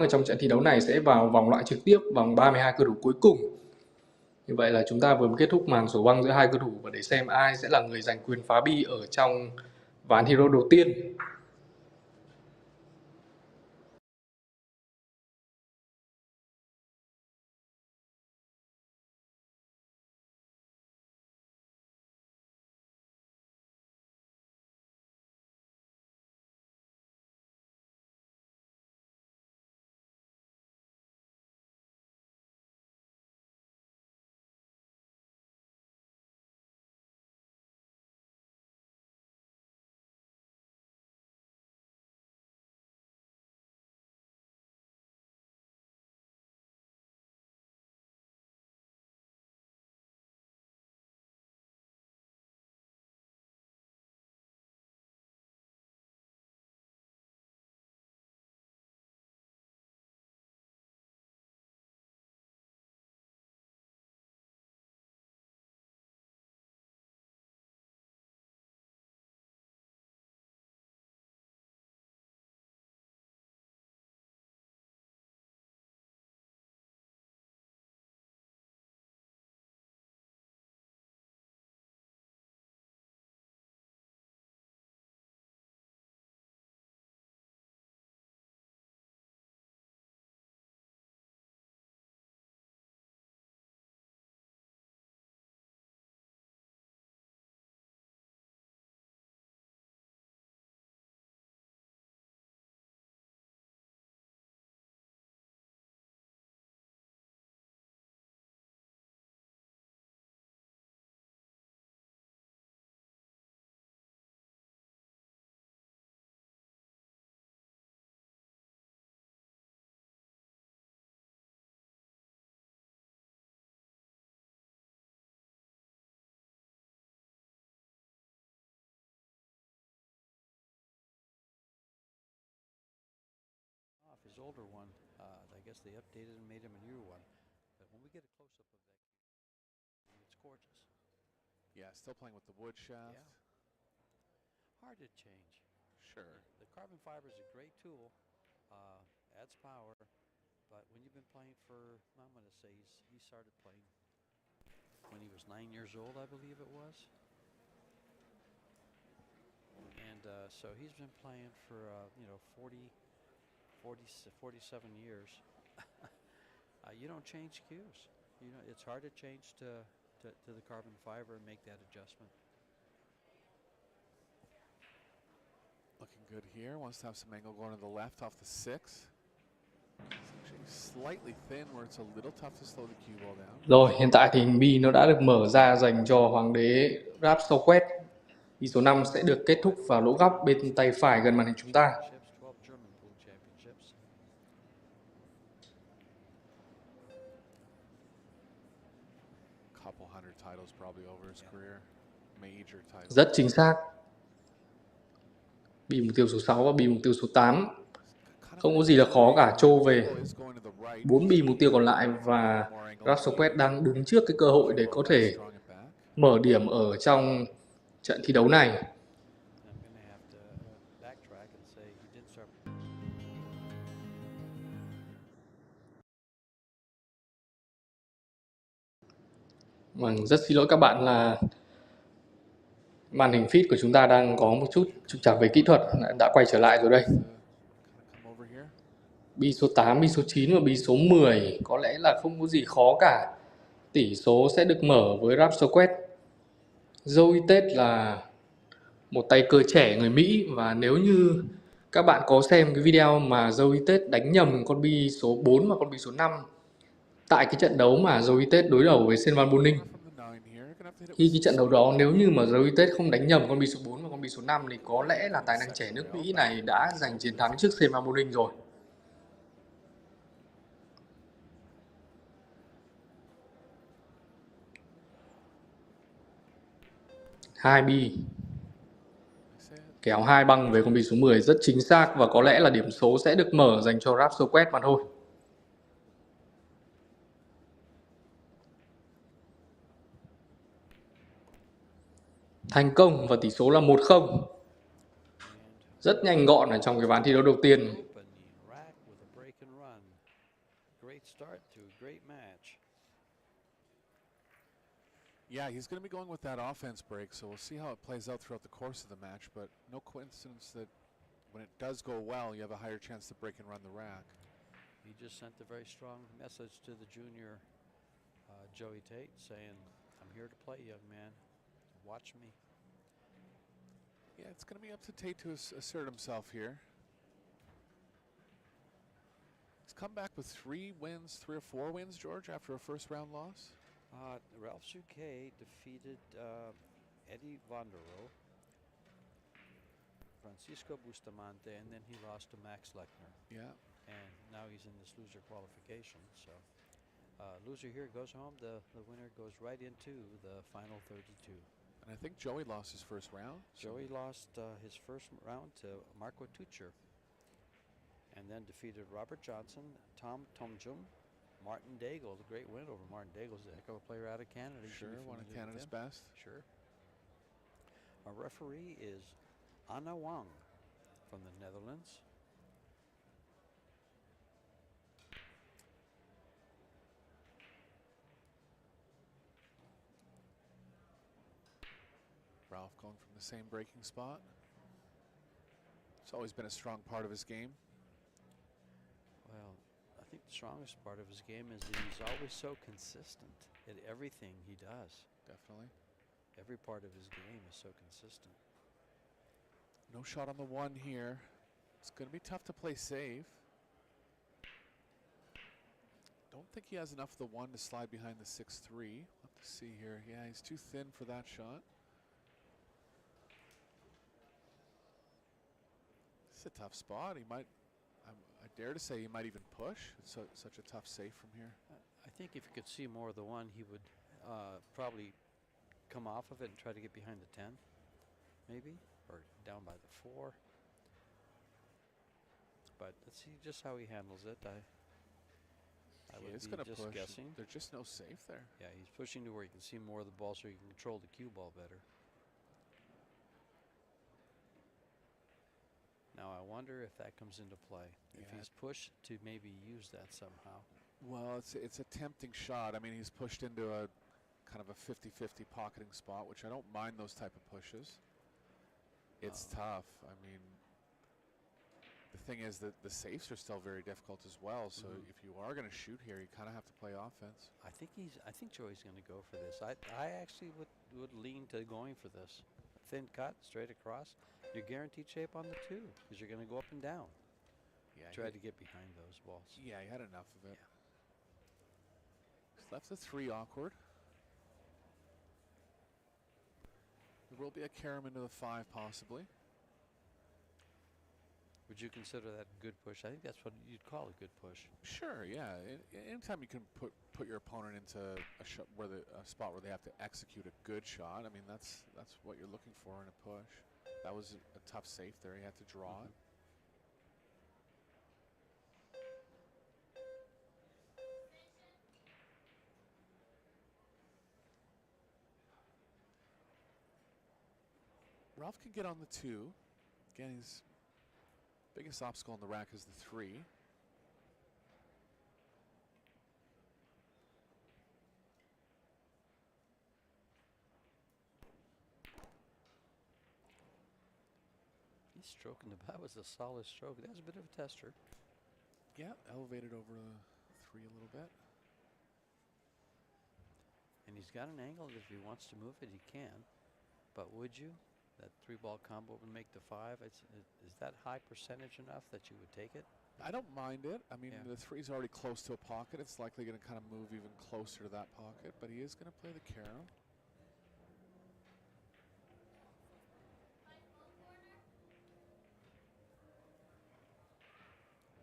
ở trong trận thi đấu này sẽ vào vòng loại trực tiếp, vòng 32 cầu thủ cuối cùng. Như vậy là chúng ta vừa mới kết thúc màn sổ băng giữa hai cầu thủ và để xem ai sẽ là người giành quyền phá bi ở trong ván thi đấu đầu tiên. His older one, I guess they updated and made him a new one. But when we get a close-up of that, it's gorgeous. Yeah, still playing with the wood shaft. Yeah. Hard to change. Sure. The carbon fiber is a great tool, adds power, but when you've been playing for, I'm going to say he started playing when he was 9 years old, I believe it was. And so he's been playing for, 47 years. You don't change cues. It's hard to change to the carbon fiber and make that adjustment. Looking good here. Wants to have some angle going to the left off the 6. Slightly thin where it's a little tough to slow the cue ball down. Rồi, hiện tại thì hình bi nó đã được mở ra dành cho hoàng đế Ralf Souquet. Bi số 5 sẽ được kết thúc vào lỗ góc bên tay phải gần màn hình chúng ta. Rất chính xác. Bi mục tiêu số 6 và bi mục tiêu số 8. Không có gì là khó cả, trô về 4 bi mục tiêu còn lại và Ralf Souquet đang đứng trước cái cơ hội để có thể mở điểm ở trong trận thi đấu này. Vâng, rất xin lỗi các bạn là màn hình feed của chúng ta đang có một chút trục trặc về kỹ thuật, đã quay trở lại rồi đây. Bi số 8, bi số 9 và bi số 10 có lẽ là không có gì khó cả. Tỷ số sẽ được mở với Ralf Souquet. Reup Tate là một tay cờ trẻ người Mỹ, và nếu như các bạn có xem cái video mà Reup Tate đánh nhầm con bi số 4 và con bi số 5 tại cái trận đấu mà Reup Tate đối đầu với Van Boening, khi cái trận đấu đó nếu như mà Reup Tate không đánh nhầm con bi số 4 và con bi số 5 thì có lẽ là tài năng trẻ nước Mỹ này đã giành chiến thắng trước Van Boening rồi. Hai bi, kéo 2 băng về con bi số 10 rất chính xác, và có lẽ là điểm số sẽ được mở dành cho Ralf Souquet mà thôi. Thành công và tỷ số là 1-0. Rất nhanh gọn ở trong cái ván thi đấu đầu tiên. 1. Great start to a great match. Yeah, he's going to be going with that offense break, so we'll see how it plays out throughout the course of the match, but no coincidence that when it does go well, you have a higher chance to break and run the rack. He just sent a very strong message to the junior Joey Tate saying, I'm here to play, young man. Watch me. Yeah, it's going to be up to Tate to assert himself here. He's come back with 3 wins, 3 or 4 wins, George, after a first round loss. Ralf Souquet defeated Eddie Vonderow, Francisco Bustamante, and then he lost to Max Lechner. Yeah. And now he's in this loser qualification. So loser here goes home. The winner goes right into the final 32. And I think Joey lost his first round. Joey lost his first round to Marco Tucci, and then defeated Robert Johnson, Tom Tomjum, Martin Daigle. A great win over Martin Daigle. He's a heck of a player out of Canada. Sure, one of Canada's best. Sure. Our referee is Anna Wang from the Netherlands. Ralph going from the same breaking spot. It's always been a strong part of his game. Well, I think the strongest part of his game is that he's always so consistent at everything he does. Definitely. Every part of his game is so consistent. No shot on the 1 here. It's going to be tough to play safe. Don't think he has enough of the 1 to slide behind the 6-3. We'll have to see here. Yeah, he's too thin for that shot. It's a tough spot. He might, I dare to say he might even push. It's such a tough safe from here. I think if you could see more of the 1, he would probably come off of it and try to get behind the 10, maybe, or down by the 4. But let's see just how he handles it. I would He is be going to just push. guessing. There's just no safe there. Yeah, he's pushing to where you can see more of the ball so you can control the cue ball better. Now I wonder if that comes into play. If Yeah. he's pushed to maybe use that somehow. Well, it's a tempting shot. I mean, he's pushed into a kind of a 50-50 pocketing spot, which I don't mind those type of pushes. It's tough. I mean, the thing is that the safes are still very difficult as well. So if you are going to shoot here, you kind of have to play offense. I think Joey's going to go for this. I actually would lean to going for this. Thin cut, straight across. You're guaranteed shape on the 2 because you're going to go up and down. Yeah, Try to get behind those balls. Yeah, he had enough of it. Yeah. He's left the 3 awkward. There will be a carom into the 5 possibly. Would you consider that a good push? I think that's what you'd call a good push. Sure, yeah. Anytime you can put your opponent into a shot where a spot where they have to execute a good shot, I mean that's what you're looking for in a push. That was a tough safe there. He had to draw it. Ralph can get on the 2. Again, his biggest obstacle on the rack is the 3. He's stroking the bat was a solid stroke. That was a bit of a tester. Yeah, elevated over the 3 a little bit. And he's got an angle that if he wants to move it, he can. But would you? That 3-ball combo would make the 5. Is that high percentage enough that you would take it? I don't mind it. I mean, Yeah. the 3's already close to a pocket. It's likely going to kind of move even closer to that pocket, but he is going to play the carom.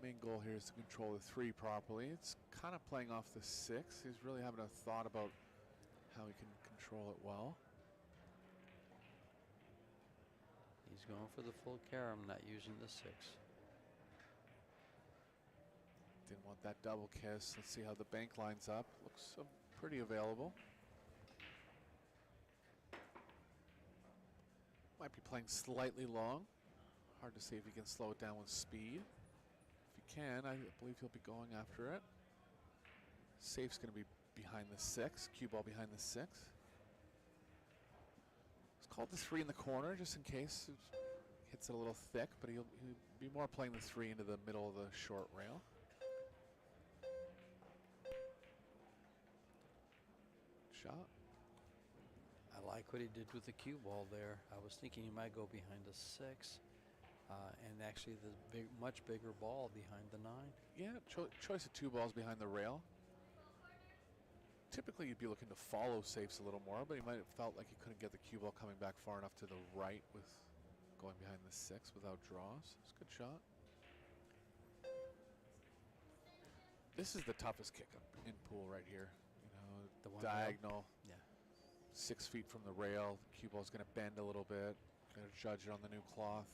Main goal here is to control the 3 properly. It's kind of playing off the 6. He's really having a thought about how he can control it well. He's going for the full carom, not using the 6. Didn't want that double kiss. Let's see how the bank lines up. Looks pretty available. Might be playing slightly long. Hard to see if he can slow it down with speed. If he can. I believe he'll be going after it. Safe's going to be behind the 6. Cue ball behind the 6. It's called the 3 in the corner just in case it hits it a little thick, but he'll be more playing the 3 into the middle of the short rail. Shot. I like what he did with the cue ball there. I was thinking he might go behind the 6, and actually the much bigger ball behind the 9. Yeah, choice of 2 balls behind the rail. Typically you'd be looking to follow safes a little more, but he might have felt like he couldn't get the cue ball coming back far enough to the right with going behind the 6 without draws. It's a good shot. This is the toughest kick up in pool right here. You know, The one diagonal. Yeah. 6 feet from the rail. The cue ball's going to bend a little bit. Going to judge it on the new cloth.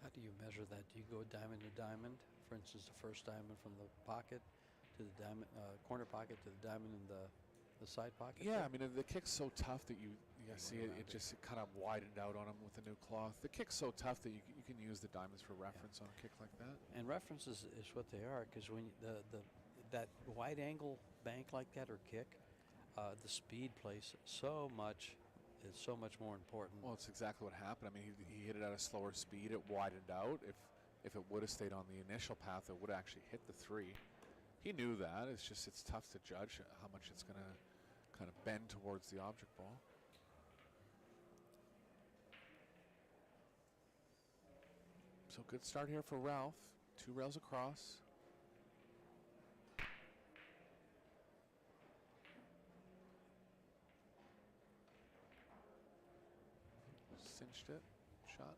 How do you measure that? Do you go diamond to diamond? For instance, the first diamond from the pocket to the diamond, corner pocket to the diamond in the side pocket? Yeah, there? I mean, the kick's so tough that you see it, around it just kind of widened out on him with the new cloth. The kick's so tough that you can use the diamonds for reference on a kick like that. And references is what they are, because when that wide angle bank like that or kick, the speed plays so much. It's so much more important. Well, it's exactly what happened. I mean, he hit it at a slower speed. It widened out. If it would have stayed on the initial path, it would have actually hit the 3. He knew that. It's just it's tough to judge how much it's going to kind of bend towards the object ball. So good start here for Ralf. 2 rails across. Cinched it. Shot.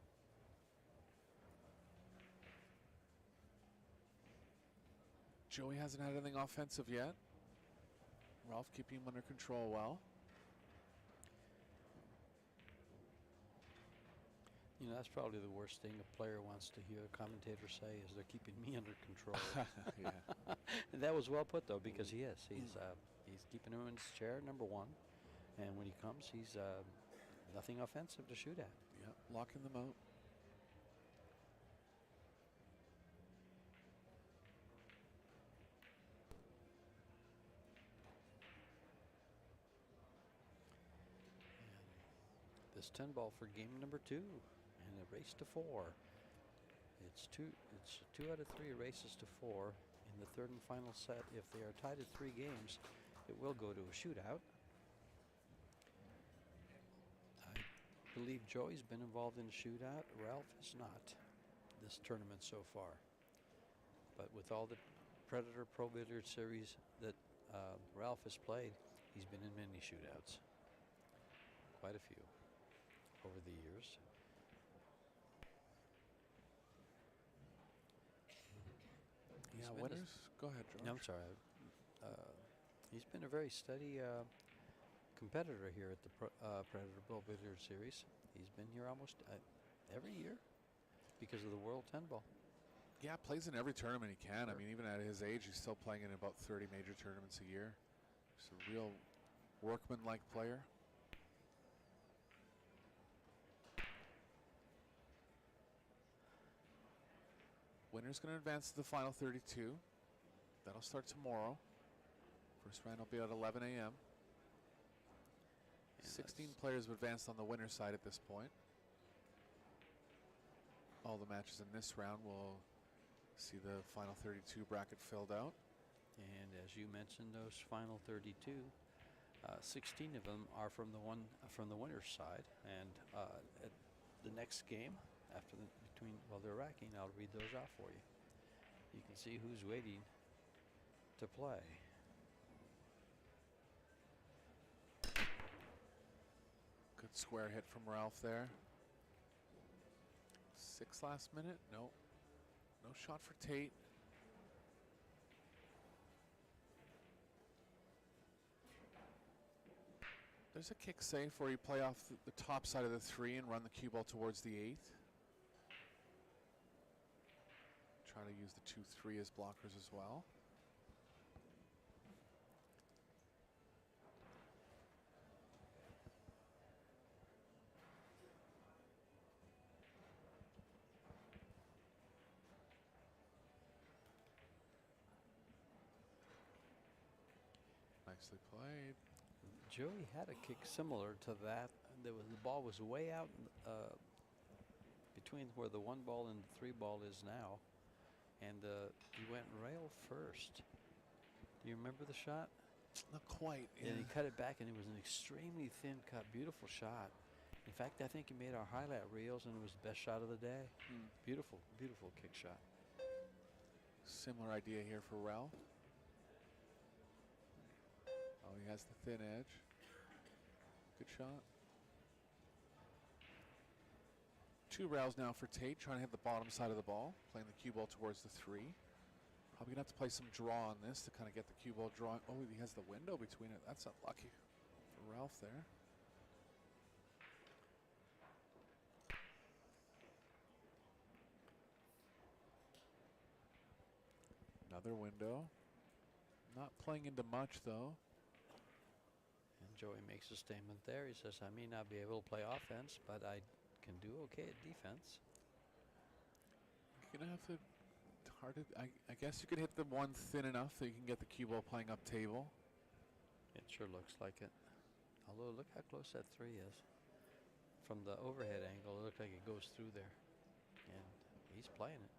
Joey hasn't had anything offensive yet. Ralf keeping him under control well. You know, that's probably the worst thing a player wants to hear a commentator say is they're keeping me under control. Yeah. And that was well put, though, because he is. He's keeping him in his chair, number 1. And when he comes, he's nothing offensive to shoot at. Yep, locking them out. This 10 ball for game number 2, and a race to 4. It's two out of 3 races to 4 in the 3rd and final set. If they are tied at 3 games, it will go to a shootout. I believe Joey's been involved in a shootout. Ralf has not this tournament so far. But with all the Predator Pro Billiard Series that Ralf has played, he's been in many shootouts. Quite a few over the years. Yeah, winners. Go ahead, George. No, I'm sorry. He's been a very steady competitor here at the Predator Pro Billiard Series. He's been here almost every year because of the World 10 Ball. Yeah, plays in every tournament he can. I mean, even at his age, he's still playing in about 30 major tournaments a year. He's a real workman-like player. Winner's going to advance to the final 32. That'll start tomorrow. First round will be at 11 a.m. 16 players have advanced on the winner's side at this point. All the matches in this round will see the final 32 bracket filled out. And as you mentioned, those final 32, 16 of them are from the winner's side. And at the next game, while they're racking, I'll read those off for you. You can see who's waiting to play. Good square hit from Ralf there. 6 last minute. No shot for Tate. There's a kick safe where you play off the top side of the 3 and run the cue ball towards the 8th. Try to use the 2-3 as blockers as well. Nicely played. Joey had a kick similar to that. The ball was way out between where the 1 ball and the 3 ball is now, and he went rail first. Do you remember the shot? Not quite. And he cut it back, and it was an extremely thin cut, beautiful shot. In fact, I think he made our highlight reels, and it was the best shot of the day. Beautiful, beautiful kick shot. Similar idea here for Ralf. Oh, he has the thin edge. Good shot. 2 rails now for Tate, trying to hit the bottom side of the ball, playing the cue ball towards the 3. Probably gonna have to play some draw on this to kind of get the cue ball drawing. Oh, he has the window between it. That's unlucky for Ralf there. Another window. Not playing into much though. And Joey makes a statement there. He says, I may not be able to play offense, but I can do okay at defense. You're gonna have to. I guess you could hit the one thin enough that you can get the cue ball playing up table. It sure looks like it. Although look how close that 3 is. From the overhead angle, it looks like it goes through there. And he's playing it.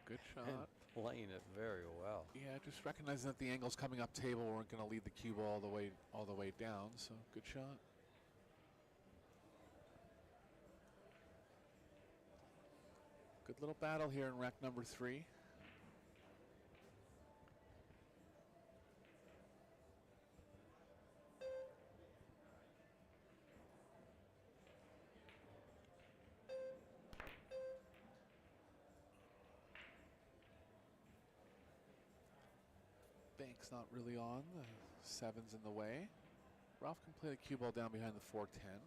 Good shot. And playing it very well. Yeah, just recognizing that the angles coming up table weren't going to lead the cue ball all the way down. So good shot. Good little battle here in rack number 3. Bank's not really on. The 7's in the way. Ralf can play the cue ball down behind the 410.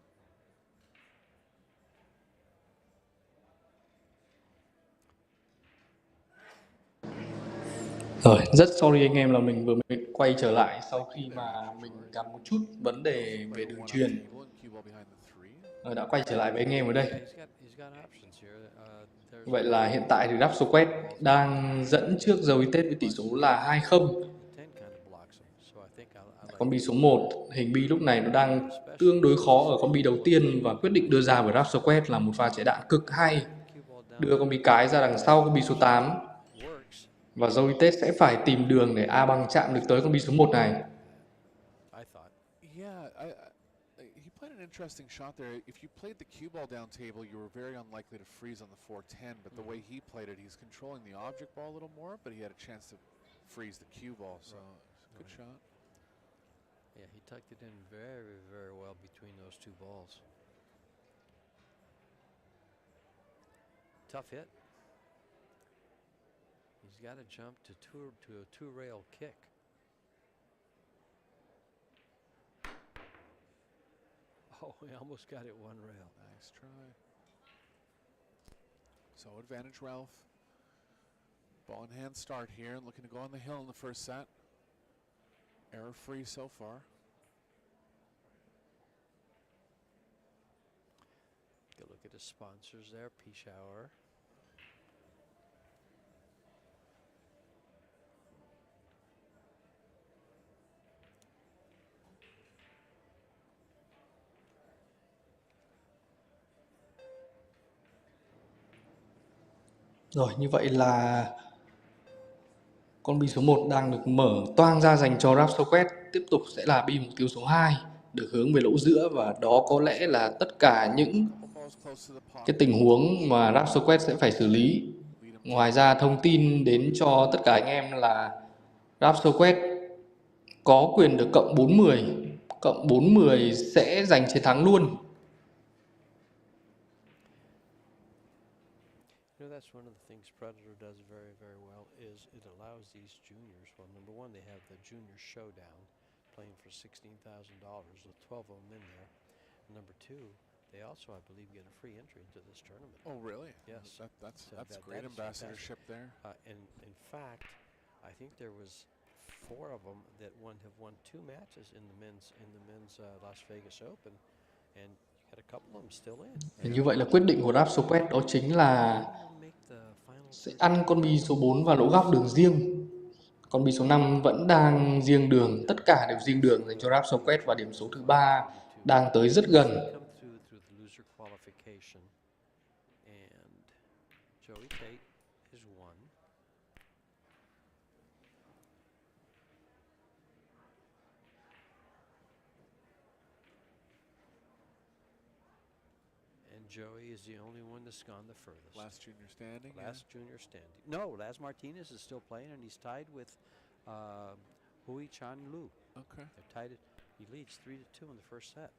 Rồi, rất sorry anh em là mình vừa mới quay trở lại sau khi mà mình gặp một chút vấn đề về đường truyền. Đã quay trở lại với anh em ở đây. Vậy là hiện tại thì Ralf Souquet đang dẫn trước Joey Tate với tỷ số là 2-0. Con bi số 1, hình bi lúc này nó đang tương đối khó ở con bi đầu tiên, và quyết định đưa ra bởi Ralf Souquet là một pha chạy đạn cực hay. Đưa con bi cái ra đằng sau con bi số 8. Và Joey Tate sẽ phải tìm đường để A bằng chạm được tới con bi số 1 này. He played an interesting shot there. If you played the cue ball down table, you were very unlikely to freeze on the 410, but the way he played it, he's controlling the object ball a little more, but he had a chance to freeze the cue ball, so good shot. Yeah, he tucked it in very, very well between those 2 balls. Tough hit. He's got to jump to a 2-rail kick. Oh, he almost got it 1 rail. Nice try. So advantage Ralf. Ball in hand start here, looking to go on the hill in the first set. Error free so far. Go look at the sponsors there, Peace Hour. Rồi, như vậy là con bi số 1 đang được mở toang ra dành cho Ralf Souquet. Tiếp tục sẽ là bi mục tiêu số 2, được hướng về lỗ giữa, và đó có lẽ là tất cả những cái tình huống mà Ralf Souquet sẽ phải xử lý. Ngoài ra thông tin đến cho tất cả anh em là Ralf Souquet có quyền được cộng 4-10. Cộng 4-10 sẽ giành chiến thắng luôn. You know, that's one of the things Predator does very, very well is it allows these juniors, well, number one, they have the junior showdown playing for $16,000 with 12 of them in there. Number two, they also, I believe, get a free entry into this tournament. Oh, really? Yes. That's great ambassadorship there. And in fact, I think there was 4 of them that have won 2 matches in the men's Las Vegas Open, and you got a couple of them still in. Thì như vậy là quyết định của Ralf Souquet đó chính là We'll make the final sẽ 30 ăn con bi số 4 vào lỗ góc đường riêng. Con bi số 5 vẫn đang riêng đường, tất cả đều riêng đường dành cho Ralf Souquet, và điểm số thứ 3 đang tới rất gần. come through the loser qualification. And Joey Tate is one. And Joey is the only one that's gone the furthest. Last junior standing. Last junior standing. No, Laz Martinez is still playing, and he's tied with Hui Chan Lu. Okay. They're tied. He leads 3-2 in the first set.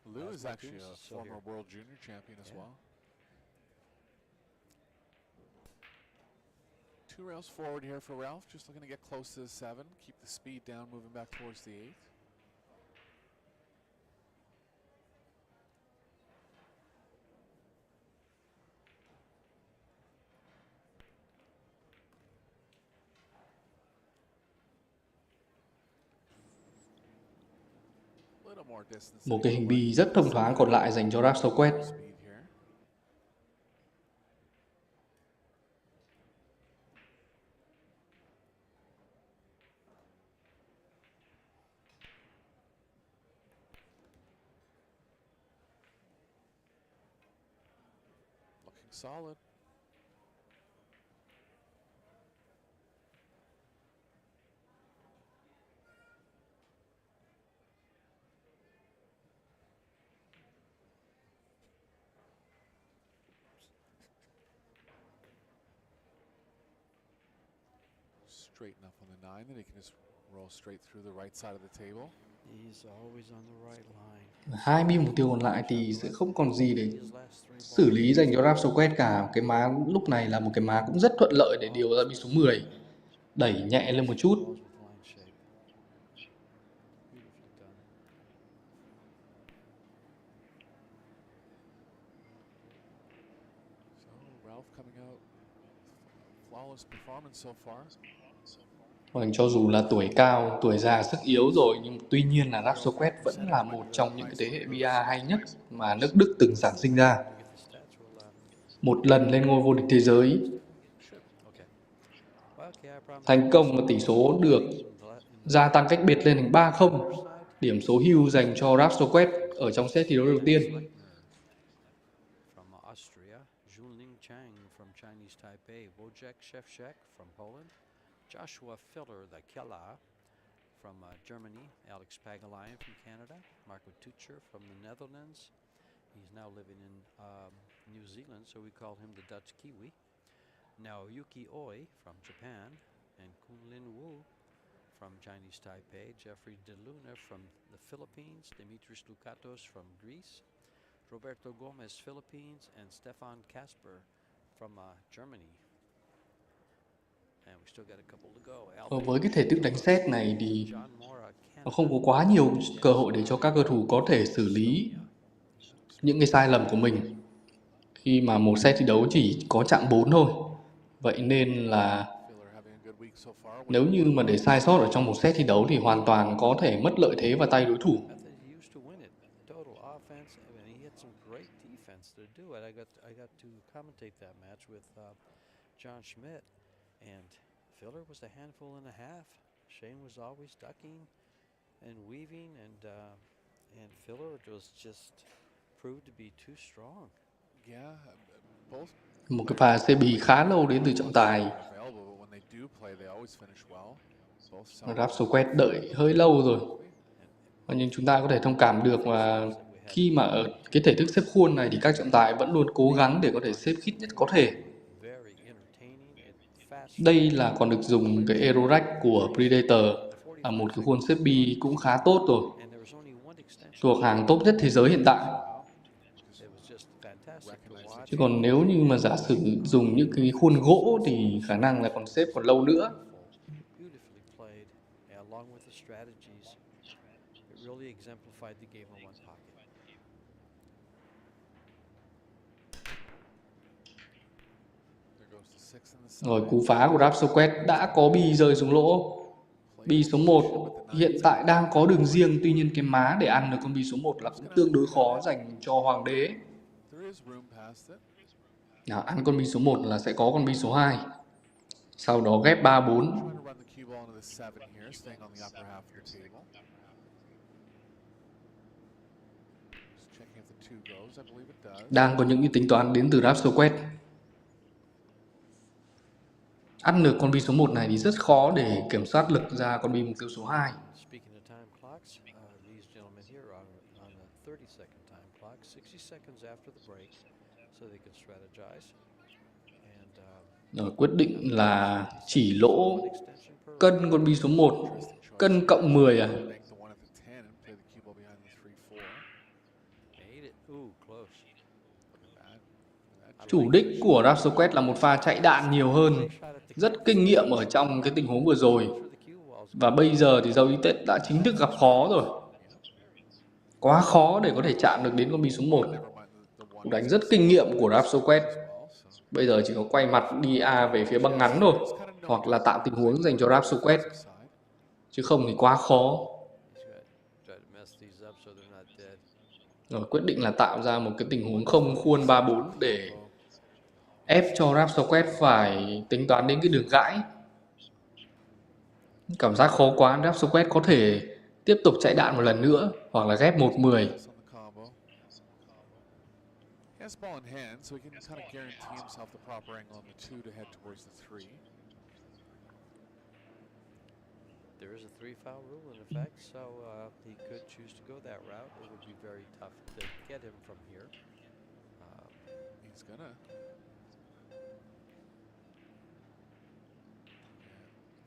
Lou Laz is actually Martinez a is still former here. world junior champion as Yeah. well. 2 rails forward here for Ralph, just looking to get close to the 7, keep the speed down, moving back towards the 8. Little more distance. Một cái hình bi rất thông thoáng còn lại dành cho Ralf Souquet. Speed here. Looking solid. Straighten up on the 9, then he can just roll straight through the right side of the table. He's always on the right line. Hai bi mục tiêu còn lại thì sẽ không còn gì để His last 3 xử lý dành cho Ralf Souquet cả. Cái má lúc này là một cái má cũng rất thuận lợi để điều ra bi số 10. Đẩy nhẹ lên một chút. balls with line shape. Beautifully done. So Ralph coming out flawless performance so far. Vâng, cho dù là tuổi cao, tuổi già, sức yếu rồi, nhưng tuy nhiên là Ralf Souquet vẫn là một trong những cái thế hệ bia hay nhất mà nước Đức từng sản sinh ra. We get the stats. We'll Một lần lên ngôi vô địch thế giới, okay. Well, okay, I promise. thành công và tỷ số được gia tăng cách biệt lên thành 3-0. Điểm số hưu dành cho Ralf Souquet ở trong set thi đấu đầu tiên. From Austria, Junling Chang from Chinese Taipei, Wojciech Szewczak from Poland, Joshua Filler, the Kela from Germany, Alex Pagalayan from Canada, Marco Tucher from the Netherlands. He's now living in New Zealand, so we call him the Dutch Kiwi. Now Yuki Oi from Japan, and Kunlin Wu from Chinese Taipei, Jeffrey De Luna from the Philippines, Dimitris Lukatos from Greece, Roberto Gomez, Philippines, and Stefan Kasper from Germany. And we still got a couple to go. Với cái thể thức đánh set này thì John Mora, nó Canada. không có quá nhiều cơ hội để cho các cầu thủ có thể xử lý những cái sai lầm của mình. Khi mà một set thi đấu chỉ có chạm 4 thôi. Vậy nên là Filler having a good week so far. nếu như mà để sai sót ở trong một set thi đấu thì hoàn toàn có thể mất lợi thế vào tay đối thủ. I thought he used to win it. Total offense, and he had some great defense to do it. I got to commentate that match with John Schmidt, and Filler was a handful and a half. Shane was always ducking and weaving, and Filler was just proved to be too strong. Yeah, both Một cái pha xe bì khá lâu đến từ trọng tài. available, but when they do play, they always finish well. Both sound Ralf Souquet đợi hơi lâu rồi. Nhưng chúng ta có thể thông cảm được là khi mà ở cái thể thức xếp khuôn này thì các trọng tài vẫn luôn cố gắng để có thể xếp khít nhất có thể. Very entertaining and fast. Đây là còn được dùng cái Aerorack của Predator, là một cái khuôn xếp bi cũng khá tốt rồi, And there was only one extension. thuộc hàng top nhất thế giới hiện tại. It was just fantastic to watch. Chứ còn nếu như mà giả sử dùng những cái khuôn gỗ thì khả năng là còn xếp còn lâu nữa. Beautifully played, along with the strategies. It really exemplified the game in one pocket. There goes the 6 and the 7. Rồi cú phá của Ralf Souquet đã có bi rơi xuống lỗ. Bi số 1 hiện tại đang có đường riêng, tuy nhiên cái má để ăn được con bi số 1 là cũng tương đối khó dành cho hoàng đế. Nào, ăn con bi số 1 là sẽ có con bi số 2. Sau đó ghép 3 4. Đang có những tính toán đến từ Ralf Souquet. Ăn được con bi số 1 này thì rất khó để kiểm soát lực ra con bi mục tiêu số 2. Speaking of time clocks, these gentlemen here are on a 30-second time clock, 60 seconds after the break, so they can strategize. And, Rồi quyết định là chỉ lỗ cân con bi số 1, cân cộng 10 à? Chủ đích của Ralf Souquet là một pha chạy đạn nhiều hơn, rất kinh nghiệm ở trong cái tình huống vừa rồi. Và bây giờ thì Reup đã chính thức gặp khó rồi. Quá khó để có thể chạm được đến con bi số 1. Cú đánh rất kinh nghiệm của Ralf Souquet. Bây giờ chỉ có quay mặt đi A về phía băng ngắn thôi, hoặc là tạo tình huống dành cho Ralf Souquet. Chứ không thì quá khó. Rồi quyết định là tạo ra một cái tình huống không khuôn 3-4 để ép cho Ralf Souquet phải tính toán đến cái đường gãi. Cảm giác khó quá, Ralf Souquet có thể tiếp tục chạy đạn một lần nữa hoặc là ghép 1-10. there is a 3-foul rule in effect, so he could choose to go that route. It would be very tough to get him from here. He's gonna.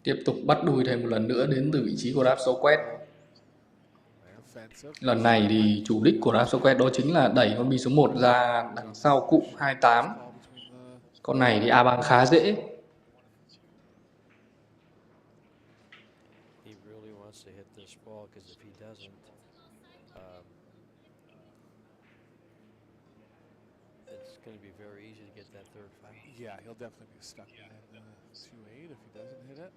Tiếp tục bắt đuôi thêm một lần nữa đến từ vị trí của Ralf Souquet. Lần này thì chủ đích của Ralf Souquet đó chính là đẩy con bi số 1 ra đằng sau cụm 28. Con này thì A băng khá dễ. Yeah, he'll definitely be stuck behind the 2-8 if he doesn't hit it.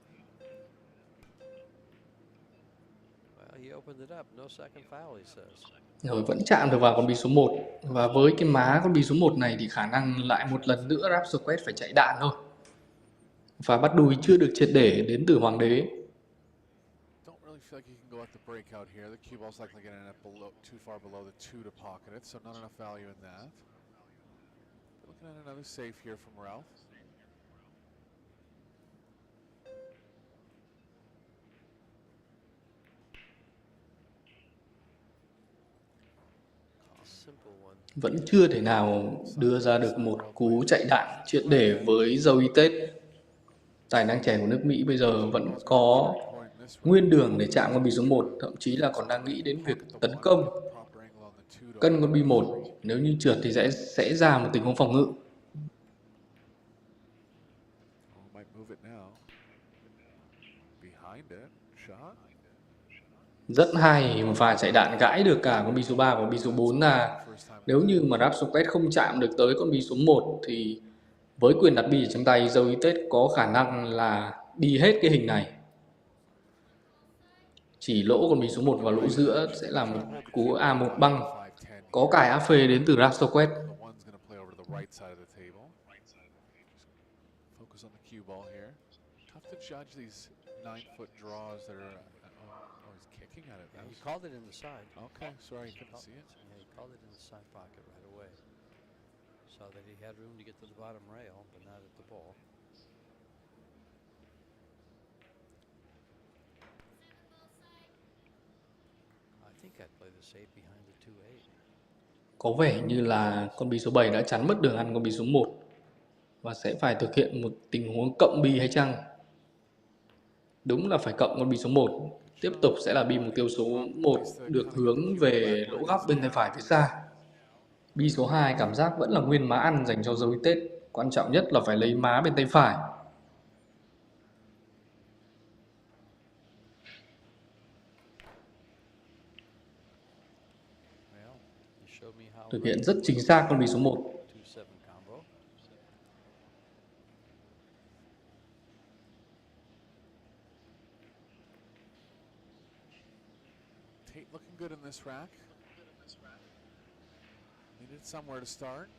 Well, he opened it up, no second foul, he says. Rồi vẫn chạm được vào con bi số 1. Và với cái má con bi số 1 này thì khả năng lại một lần nữa Ralf Souquet phải chạy đạn thôi. Và bắt đuôi chưa được triệt để đến từ hoàng đế. Don't really feel like he can go at the breakout here. The cue ball's likely going to end up too far below the 2 to pocket it, so not enough value in that. Looking at another save here from Ralf. Vẫn chưa thể nào đưa ra được một cú chạy đạn triệt để với Reup. Tài năng trẻ của nước Mỹ bây giờ vẫn có nguyên đường để chạm con bi số 1, thậm chí là còn đang nghĩ đến việc tấn công. Cân con bi 1, nếu như trượt thì sẽ ra một tình huống phòng ngự. Rất hay, một pha chạy đạn gãi được cả con bi số 3 và bi số 4 là nếu như mà Ralf Souquet không chạm được tới con bi số 1 thì với quyền đặt bi ở trong tay, Reup có khả năng là đi hết cái hình này. Chỉ lỗ con bi số 1 vào lỗ giữa sẽ là một cú A1 băng. Có cài áp phê đến từ Ralf Souquet. He called it in the side. Okay, sorry, you couldn't see it. Yeah, he called it in the side pocket right away. Saw that he had room to get to the bottom rail, but not at the ball. I think I'd play the safe behind the 2-8. Có vẻ như là con bi số 7 đã chắn mất đường ăn con bi số 1 và sẽ phải thực hiện một tình huống cộng bi hay chăng? Đúng là phải cộng con bi số 1. Tiếp tục sẽ là bi mục tiêu số 1 được hướng về lỗ góc bên tay phải phía xa. Bi số 2 cảm giác vẫn là nguyên má ăn dành cho Reup. Quan trọng nhất là phải lấy má bên tay phải. Thực hiện rất chính xác con bi số 1. good in this rack. Needed somewhere to start.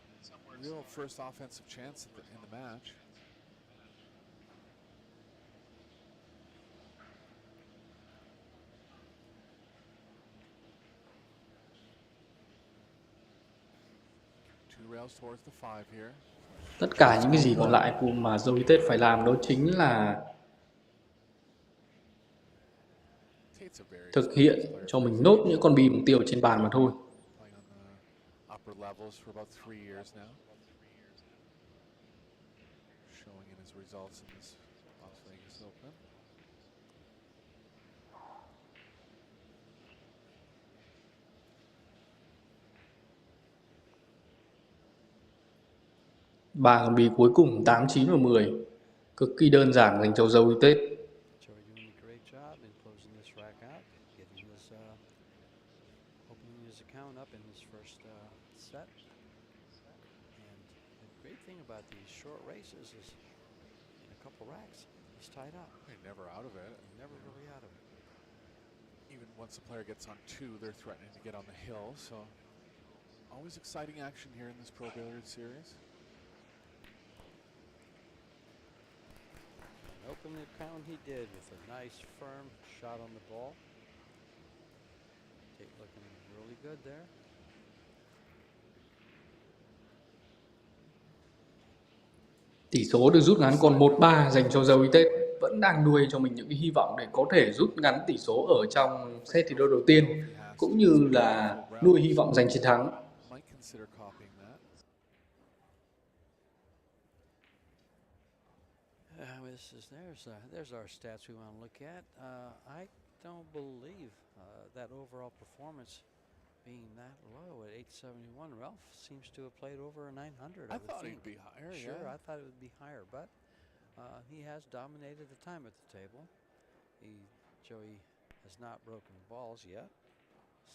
Real first offensive chance in the match. Two rails towards the 5 here. Tất cả những cái gì còn lại của mà Reup phải làm đó chính là thực hiện cho mình nốt những con bi mục tiêu trên bàn mà thôi. Upper levels for about 3 years now. Showing in his results in this Las Vegas Open. Ba con bi cuối cùng 8, 9 và 10 cực kỳ đơn giản dành cho Reup. Joey doing a great job in closing this rack out, getting his opening his account up in his first set. And the great thing about these short races is in a couple racks, he's tied up. He's never out of it. Never really out of it. Even once the player gets on 2, they're threatening to get on the hill. So always exciting action here in this Pro Billiard Series. Open the account he did with a nice firm shot on the ball. Tate looking really good there. Tỷ số được rút ngắn còn 1-3 dành cho Reup. Vẫn đang nuôi cho mình những cái hy vọng để có thể rút ngắn tỷ số ở trong set thi đấu đầu tiên, cũng như là nuôi hy vọng giành chiến thắng. There's our stats we want to look at. I don't believe that overall performance being that low at 871. Ralf seems to have played over a 900. I thought he'd be higher. Sure, yeah. I thought it would be higher, but he has dominated the time at the table. Joey has not broken balls yet,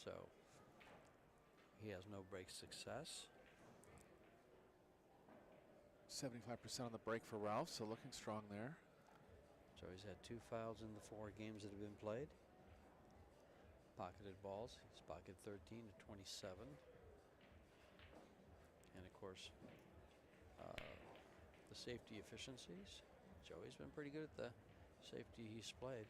so he has no break success. 75% on the break for Ralf, so looking strong there. Joey's had 2 fouls in the 4 games that have been played. Pocketed balls, he's pocketed 13 to 27. And of course, the safety efficiencies. Joey's been pretty good at the safety he's played.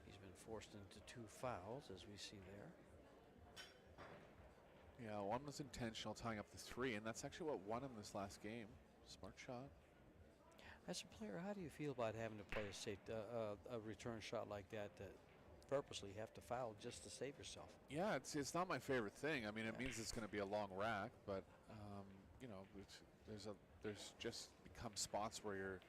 He's been forced into 2 fouls, as we see there. Yeah, one was intentional, tying up the 3, and that's actually what won him this last game. Smart shot. As a player, how do you feel about having to play a return shot like that purposely have to foul just to save yourself? Yeah, it's not my favorite thing. I mean, it means it's going to be a long rack, but you know, there's just become spots where you're,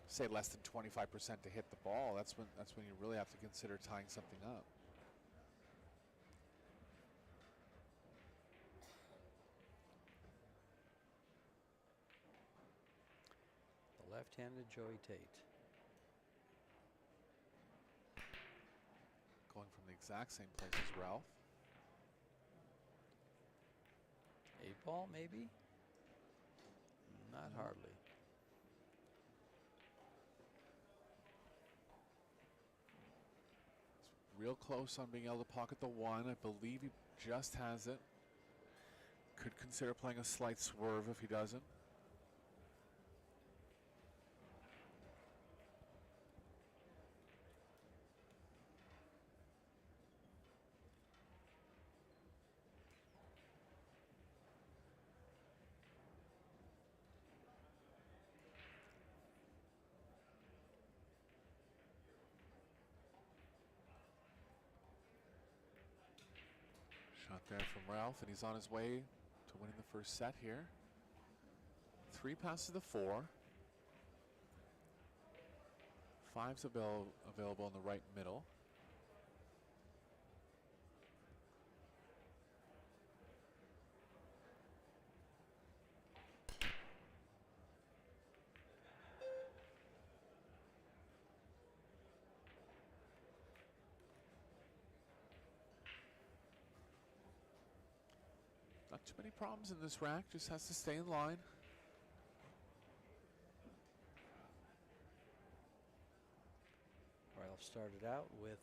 say, less than 25% to hit the ball. That's when you really have to consider tying something up. Left-handed Joey Tate. Going from the exact same place as Ralf. 8-ball, maybe? Not hardly. It's real close on being able to pocket the 1. I believe he just has it. Could consider playing a slight swerve if he doesn't. Shot there from Ralf, and he's on his way to winning the first set here. 3 passes to 4. 5's available in the right middle. Not too many problems in this rack, just has to stay in line. Ralf started out with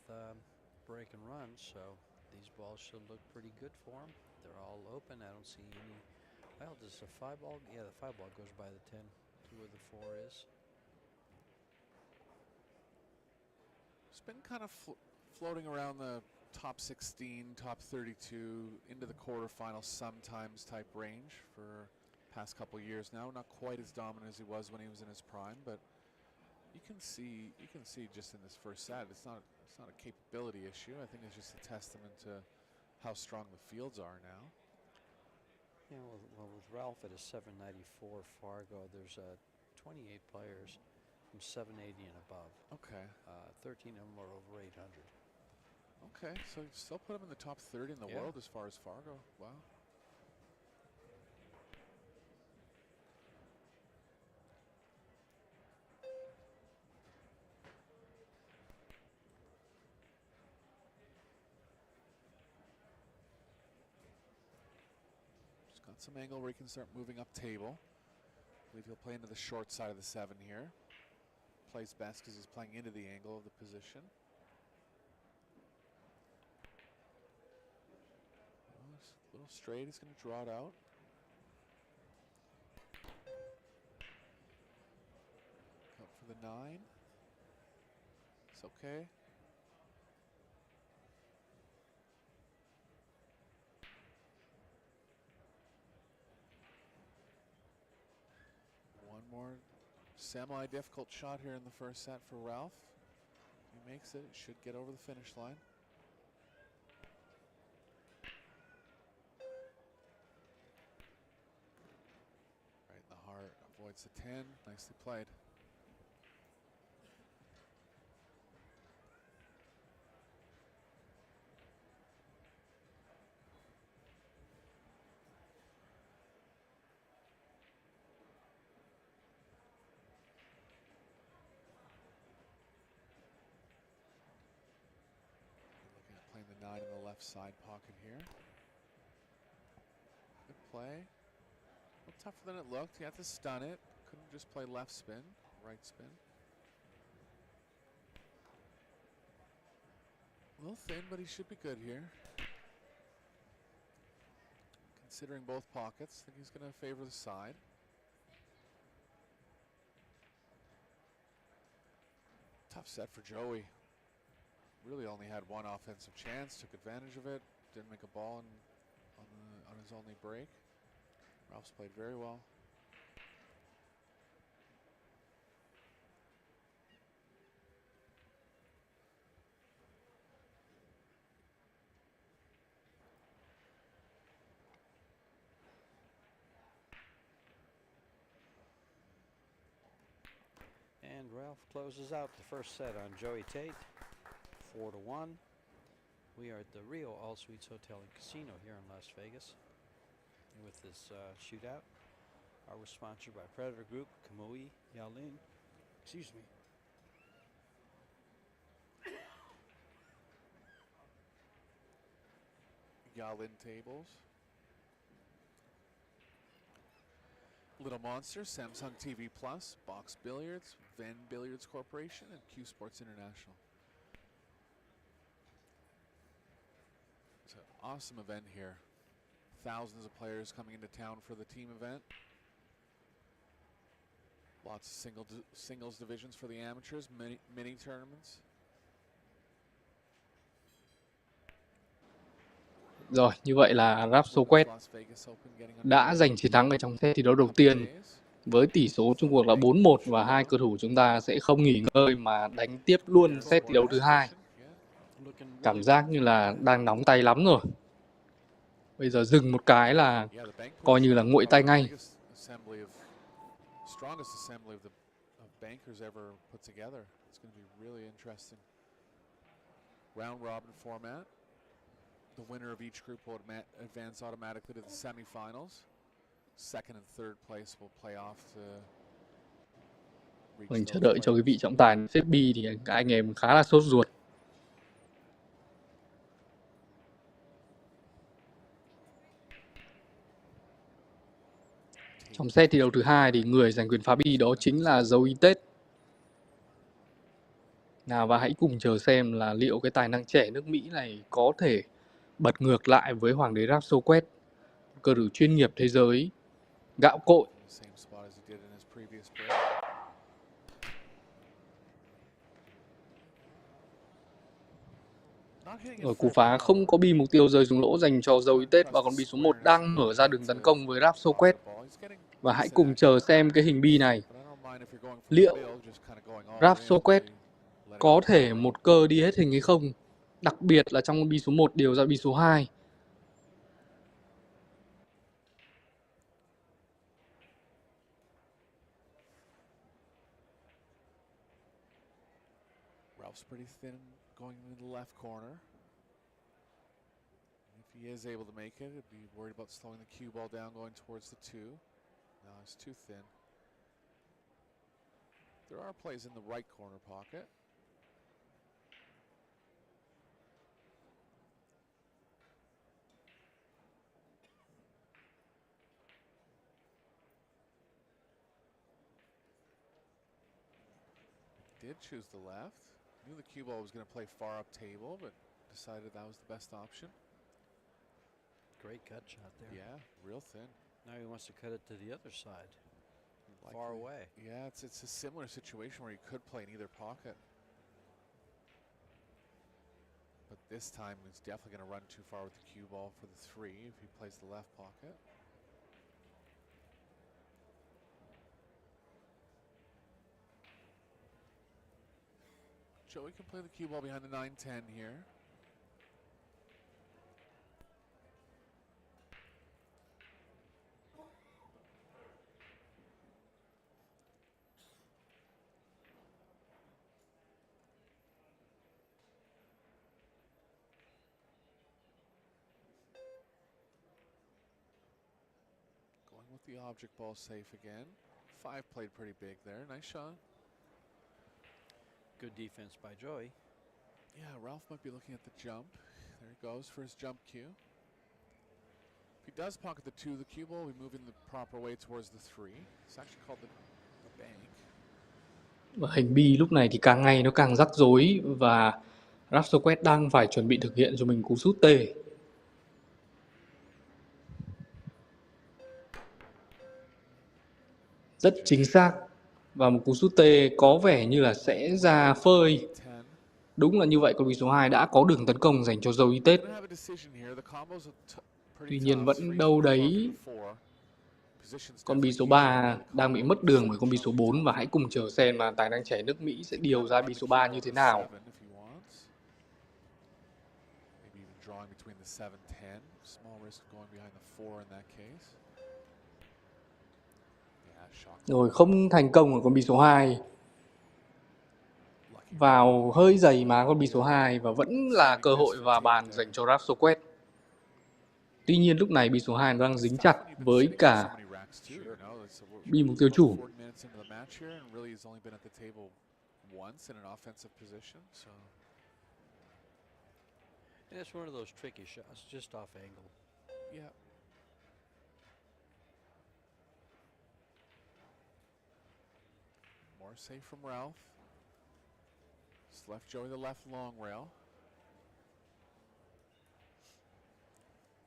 break and run, so these balls should look pretty good for him. They're all open. I don't see any. Well, does a 5-ball? Yeah, the 5-ball goes by the 10 to where the 4 is. It's been kind of floating around the top 16, top 32, into the quarterfinals sometimes type range for past couple years now. Not quite as dominant as he was when he was in his prime, but you can see just in this first set, it's not a capability issue. I think it's just a testament to how strong the fields are now. Yeah, well, with Ralf at a 794 Fargo, there's 28 players from 780 and above. Okay. 13 of them are over 800. Okay, so you still put him in the top 30 in the world as far as Fargo. Wow. Just got some angle where he can start moving up table. I believe he'll play into the short side of the 7 here. Plays best because he's playing into the angle of the position. A little straight, he's going to draw it out. Up for the 9. It's okay. One more semi-difficult shot here in the first set for Ralf. If he makes it, it should get over the finish line. Avoids the 10. Nicely played. Looking at playing the 9 in the left side pocket here. Good play. A little tougher than it looked. He had to stun it. Couldn't just play left spin, right spin. A little thin, but he should be good here. Considering both pockets, I think he's going to favor the side. Tough set for Joey. Really only had one offensive chance, took advantage of it, didn't make a ball on his only break. Ralf's played very well. And Ralf closes out the first set on Joey Tate, 4-1. We are at the Rio All Suites Hotel and Casino here in Las Vegas. And with this shootout, we're sponsored by Predator Group, Kamui, Yalin. Excuse me. Yalin tables. Little Monster, Samsung TV Plus, Box Billiards, Venn Billiards Corporation, and Q Sports International. It's an awesome event here. Thousands of players coming into town for the team event. Lots of singles divisions for the amateurs, mini tournaments. Rồi, như vậy là Ralf Souquet đã giành chiến thắng ở trong set thi đấu đầu tiên với tỷ số chung cuộc là 4-1 và hai cầu thủ chúng ta sẽ không nghỉ ngơi mà đánh tiếp luôn set thi đấu thứ hai. Cảm giác như là đang nóng tay lắm rồi. Bây giờ dừng một cái là coi như là nguội tay ngay. The winner of each group will advance automatically to the semifinals. Second and third place will play off to Mình chờ đợi cho cái vị trọng tài xếp B thì các anh em khá là sốt ruột. Trong set thi đấu thứ hai thì người giành quyền phá B đó chính là Tate. Nào và hãy cùng chờ xem là liệu cái tài năng trẻ nước Mỹ này có thể bật ngược lại với hoàng đế Ralf Souquet, cờ thủ chuyên nghiệp thế giới, gạo cội. Same spot as he did in his previous break. Ở cú phá không có bi mục tiêu rơi xuống lỗ dành cho Tate và con bi số 1 đang mở ra đường tấn công với Ralf Souquet. Và hãy cùng chờ xem cái hình bi này. Liệu Ralf Souquet có thể một cơ đi hết hình hay không? Đặc biệt là trong con bi số 1 điều ra bi số 2. Ralph's pretty thin going into the left corner. If he is able to make it, he'd be worried about slowing the cue ball down going towards the 2. No, it's too thin. There are plays in the right corner pocket. Did choose the left. Knew the cue ball was going to play far up table, but decided that was the best option. Great cut shot there. Yeah, real thin. Now he wants to cut it to the other side, far away. Yeah, it's a similar situation where he could play in either pocket. But this time he's definitely going to run too far with the cue ball for the 3 if he plays the left pocket. Joey can play the cue ball behind the 9-10 here. Going with the object ball safe again. 5 played pretty big there. Nice shot. Good defense by Joey. Yeah, Ralph might be looking at the jump. There he goes for his jump cue. If he does pocket the 2, the cue ball will be moving the proper way towards the 3. It's actually called the bank. Và hình bi lúc này thì càng ngày nó càng rắc rối và Ralf Souquet đang phải chuẩn bị thực hiện cho mình cú sút T. Rất chính xác. Và một cú sút T có vẻ như là sẽ ra phơi. Đúng là như vậy, con bi số 2 đã có đường tấn công dành cho Tate. Tuy nhiên vẫn đâu đấy con bi số 3 đang bị mất đường bởi con bi số 4 và hãy cùng chờ xem là tài năng trẻ nước Mỹ sẽ điều ra bi số 3 như thế nào. Rồi không thành công ở con bi số 2. Vào hơi dày má con bi số 2 và vẫn là cơ hội vào bàn dành cho Ralf Souquet. Tuy nhiên lúc này bi số 2 đang dính chặt với cả bi mục tiêu chủ. It's one of those tricky shots, just off angle. Yeah. More safe from Ralph. Just left Joey the left long rail.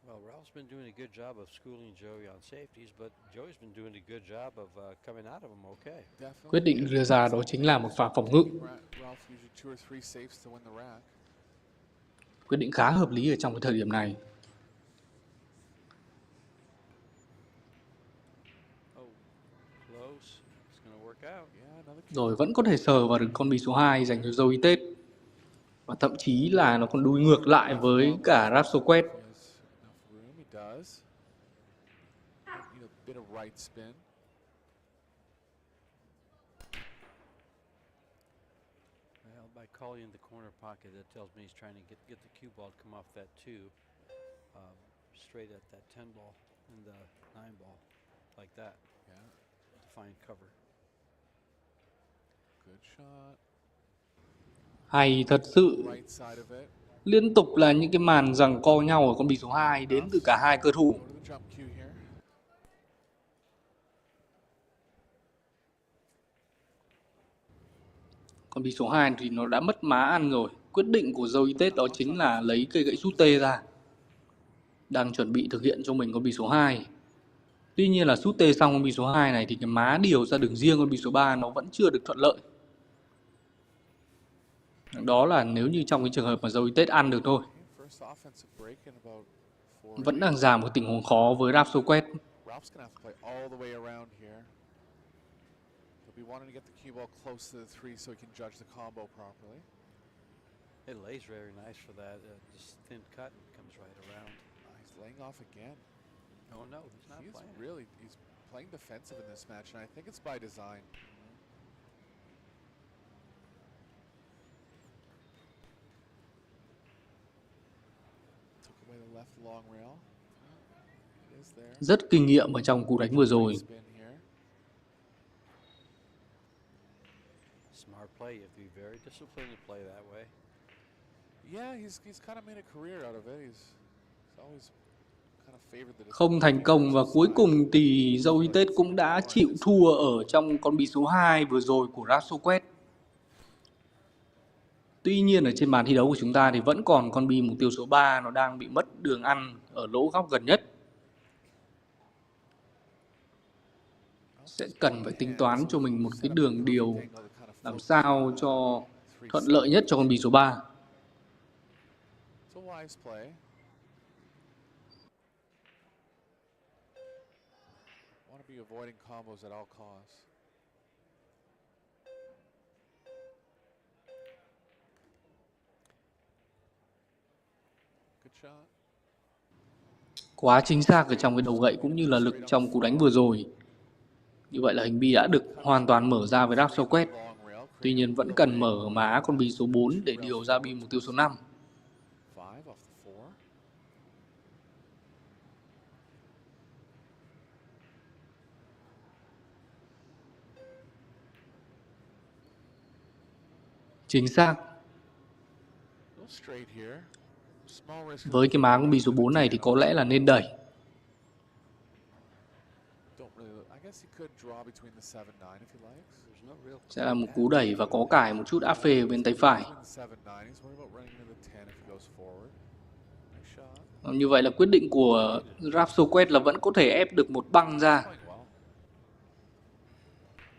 Well, Ralph's been doing a good job of schooling Joey on safeties, but Joey's been doing a good job of coming out of them okay. Quyết định đưa ra đó chính là một pha phòng ngự. Quyết định khá hợp lý ở trong cái thời điểm này. Rồi vẫn có thể sờ vào được con bi số 2 dành cho Tate. Và thậm chí là nó còn đuôi ngược lại với cả Ralf Souquet. By calling the corner pocket, that tells me he's trying to get the cue ball to come off that 2, straight at that 10 ball and the 9 ball, like that. Yeah. To find cover. Good shot. Hay thật sự. Liên tục là những cái màn giằng co nhau ở con bi số 2 đến từ cả hai cơ thủ. Con bi số 2 thì nó đã mất má ăn rồi. Quyết định của Reup Tate đó chính là lấy cây gậy sút tê ra. Đang chuẩn bị thực hiện cho mình con bi số 2. Tuy nhiên là sút tê xong con bi số 2 này thì cái má điều ra đường riêng con bi số 3 nó vẫn chưa được thuận lợi. Đó là nếu như trong cái trường hợp mà Reup Tate ăn được thôi. Vẫn đang ra một tình huống khó với Ralf Souquet. Be wanting to get the cue ball close to the 3 so he can judge the combo properly. It lays very nice for that. Just thin cut and comes right around. He's laying off again. Oh no, he's not playing. He's playing defensive in this match, and I think it's by design. Took away the left long rail. It is there. Rất kinh nghiệm ở trong cú đánh vừa rồi. Play, you have to be very disciplined to play that way. Yeah, he's kind of made a career out of it. He's always kind of favored the không thành công và cuối cùng thì Reup Tate cũng đã chịu thua ở trong con bi số 2 vừa rồi của Ralf Souquet. Tuy nhiên ở trên bàn thi đấu của chúng ta thì vẫn còn con bi mục tiêu số 3 nó đang bị mất đường ăn ở lỗ góc gần nhất. Sẽ cần phải tính toán cho mình một cái đường điều làm sao cho thuận lợi nhất cho con bi số 3. Quá chính xác ở trong cái đầu gậy cũng như là lực trong cú đánh vừa rồi. Như vậy là hình bi đã được hoàn toàn mở ra với Ralf Souquet. Tuy nhiên vẫn cần mở má con bi số 4 để điều ra bi mục tiêu số 5. Chính xác. Với cái má con bi số 4 này thì có lẽ là nên đẩy. Sẽ là một cú đẩy và có cài một chút áp phê bên tay phải. Như vậy là quyết định của Ralf Souquet là vẫn có thể ép được một băng ra.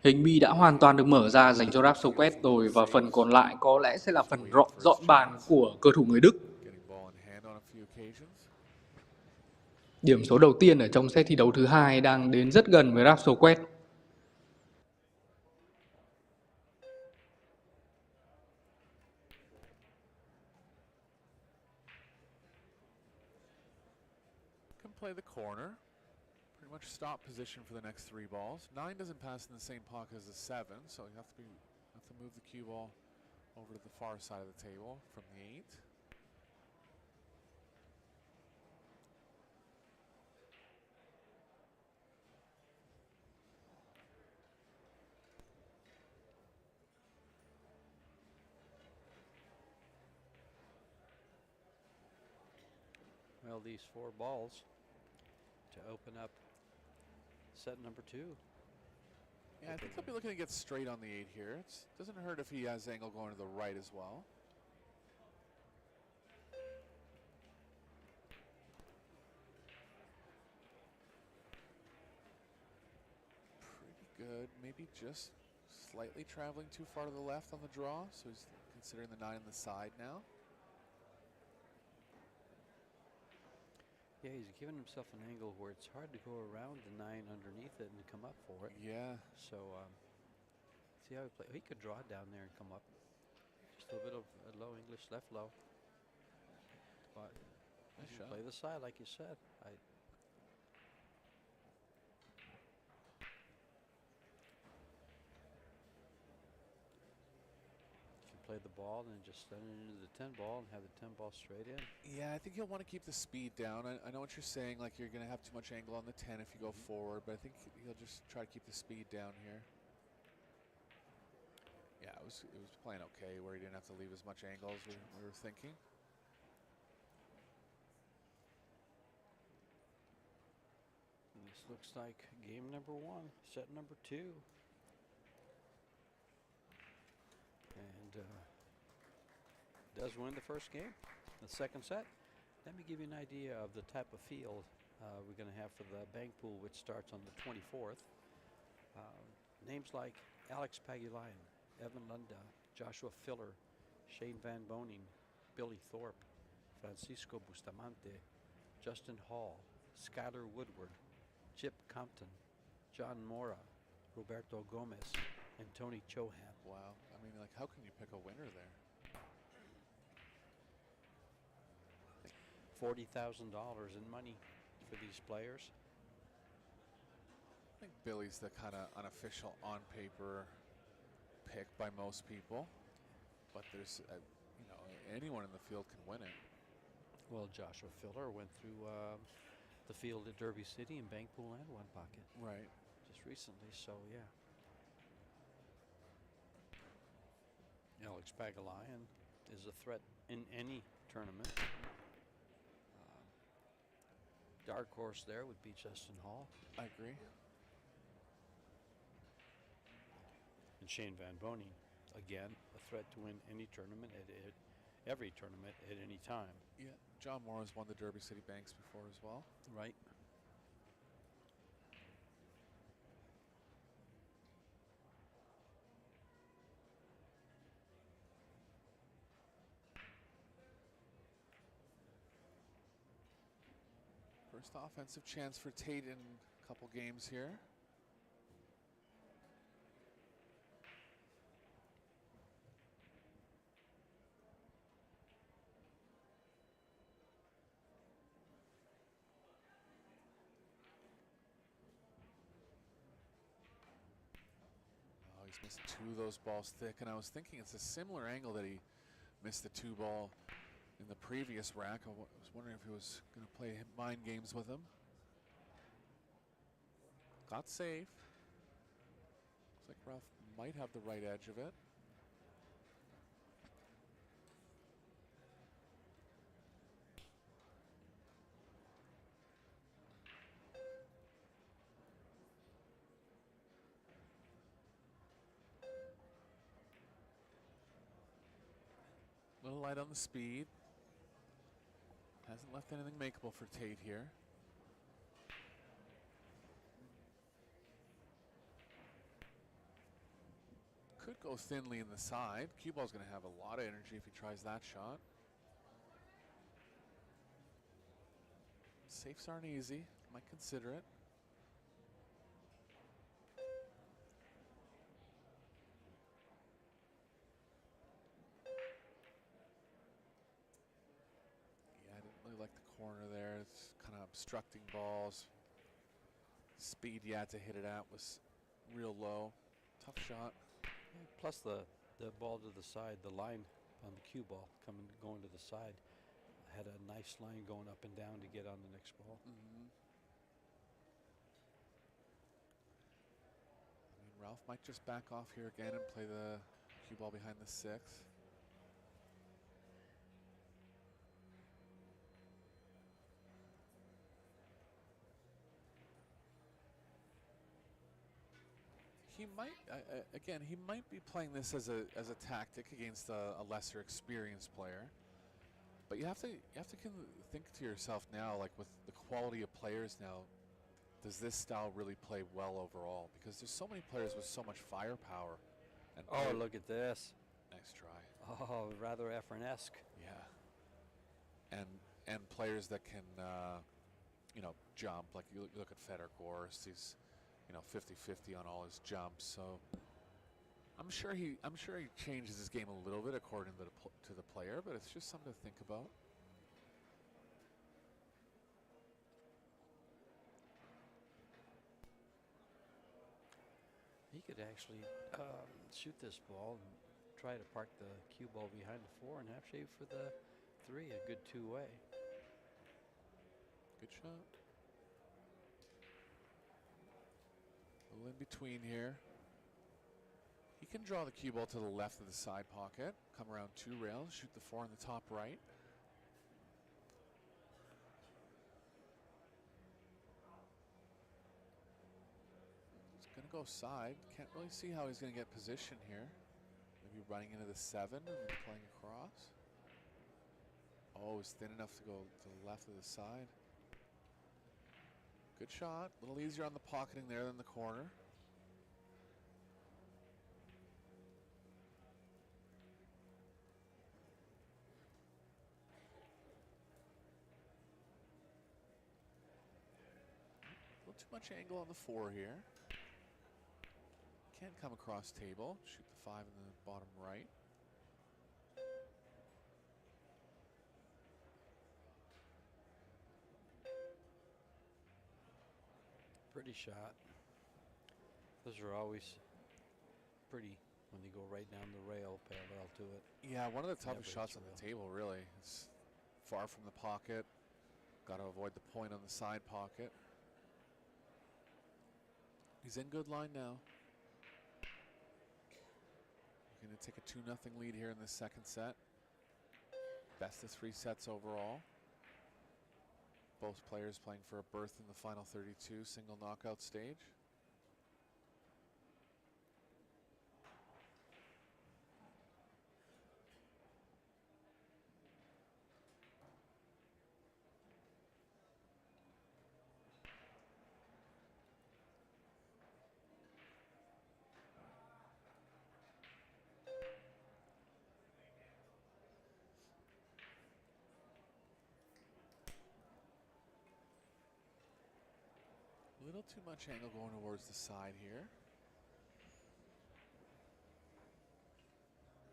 Hình bi đã hoàn toàn được mở ra dành cho Ralf Souquet rồi và phần còn lại có lẽ sẽ là phần dọn bàn của cầu thủ người Đức. Điểm số đầu tiên ở trong set thi đấu thứ 2 đang đến rất gần với Ralf Souquet. Play the corner. Pretty much stop position for the next 3 balls. 9 doesn't pass in the same pocket as the 7, so you have to move the cue ball over to the far side of the table from the 8. Well, these 4 balls to open up set number 2. Yeah, I think he'll be looking to get straight on the 8 here. It doesn't hurt if he has angle going to the right as well. Pretty good. Maybe just slightly traveling too far to the left on the draw, so he's considering the 9 on the side now. Yeah, he's given himself an angle where it's hard to go around the 9 underneath it and come up for it. Yeah. So, see how he plays. He could draw down there and come up. Just a little bit of low English left low. But play the side like you said. Play the ball and just send it into the 10 ball and have the 10 ball straight in. Yeah, I think he'll want to keep the speed down. I know what you're saying, like you're going to have too much angle on the 10 if you go forward, but I think he'll just try to keep the speed down here. Yeah, it was playing okay where he didn't have to leave as much angle as we were thinking. And this looks like game number 1, set number 2. And and does win the first game. The second set. Let me give you an idea of the type of field we're going to have for the bank pool, which starts on the 24th. Names like Alex Pagulayan, Evan Lunda, Joshua Filler, Shane Van Boning, Billy Thorpe, Francisco Bustamante, Justin Hall, Skylar Woodward, Chip Compton, John Mora, Roberto Gomez, and Tony Chohan. Wow. I mean, like, how can you pick a winner there? $40,000 in money for these players. I think Billy's the kind of unofficial on-paper pick by most people, but there's, you know, anyone in the field can win it. Well, Joshua Filler went through the field at Derby City and bank pool and one pocket. Right. Just recently, so yeah. Alex Pagulayan is a threat in any tournament. Dark horse there would be Justin Hall. I agree. And Shane Van Boning, again, a threat to win any tournament at every tournament at any time. Yeah, John Morris won the Derby City Banks before as well. Right. First offensive chance for Tate in a couple games here. Oh, he's missed 2 of those balls thick, and I was thinking it's a similar angle that he missed the 2 ball in the previous rack. I was wondering if he was going to play mind games with him. Got safe. Looks like Ralph might have the right edge of it. Little light on the speed. Hasn't left anything makeable for Tate here. Could go thinly in the side. Cue ball's going to have a lot of energy if he tries that shot. Safes aren't easy. Might consider it. Corner there, it's kind of obstructing balls. Speed you had to hit it at was real low. Tough shot. Yeah, plus the ball to the side, the line on the cue ball going to the side had a nice line going up and down to get on the next ball. I mean, Ralph might just back off here again and play the cue ball behind the 6. He might, again, he might be playing this as a tactic against a lesser experienced player. But you have to think to yourself now, like with the quality of players now, does this style really play well overall? Because there's so many players with so much firepower. And oh, look at this! Nice try. Oh, rather Efren-esque. Yeah. And players that can, you know, jump. Like you look at Fedor Gorst, he's, you know, 50-50 on all his jumps. So I'm sure he changes his game a little bit according to the player, but it's just something to think about. He could actually shoot this ball and try to park the cue ball behind the 4 and half shave for the 3. A good 2-way. Good shot. A little in between here. He can draw the cue ball to the left of the side pocket, come around 2 rails, shoot the 4 in the top right. He's going to go side. Can't really see how he's going to get position here. Maybe Maybe running into the 7 and then playing across. Oh, it's thin enough to go to the left of the side. Good shot. A little easier on the pocketing there than the corner. A little too much angle on the 4 here. Can't come across table. Shoot the 5 in the bottom right. Pretty shot. Those are always pretty when they go right down the rail, parallel to it. Yeah, one of the toughest Yeah, shots on the table, really. It's far from the pocket. Got to avoid the point on the side pocket. He's in good line now. Going to take a 2-0 lead here in the second set. Best of 3 sets overall. Both players playing for a berth in the final 32 single knockout stage. A little too much angle going towards the side here.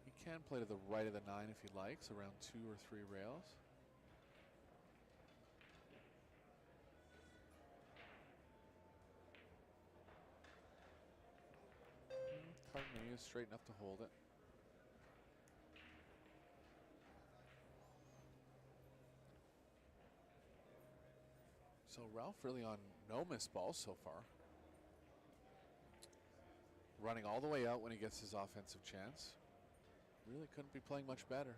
You can play to the right of the 9 if he likes, around 2 or 3 rails. Kamui is straight enough to hold it. So Ralf really on no missed balls so far. Running all the way out when he gets his offensive chance. Really couldn't be playing much better.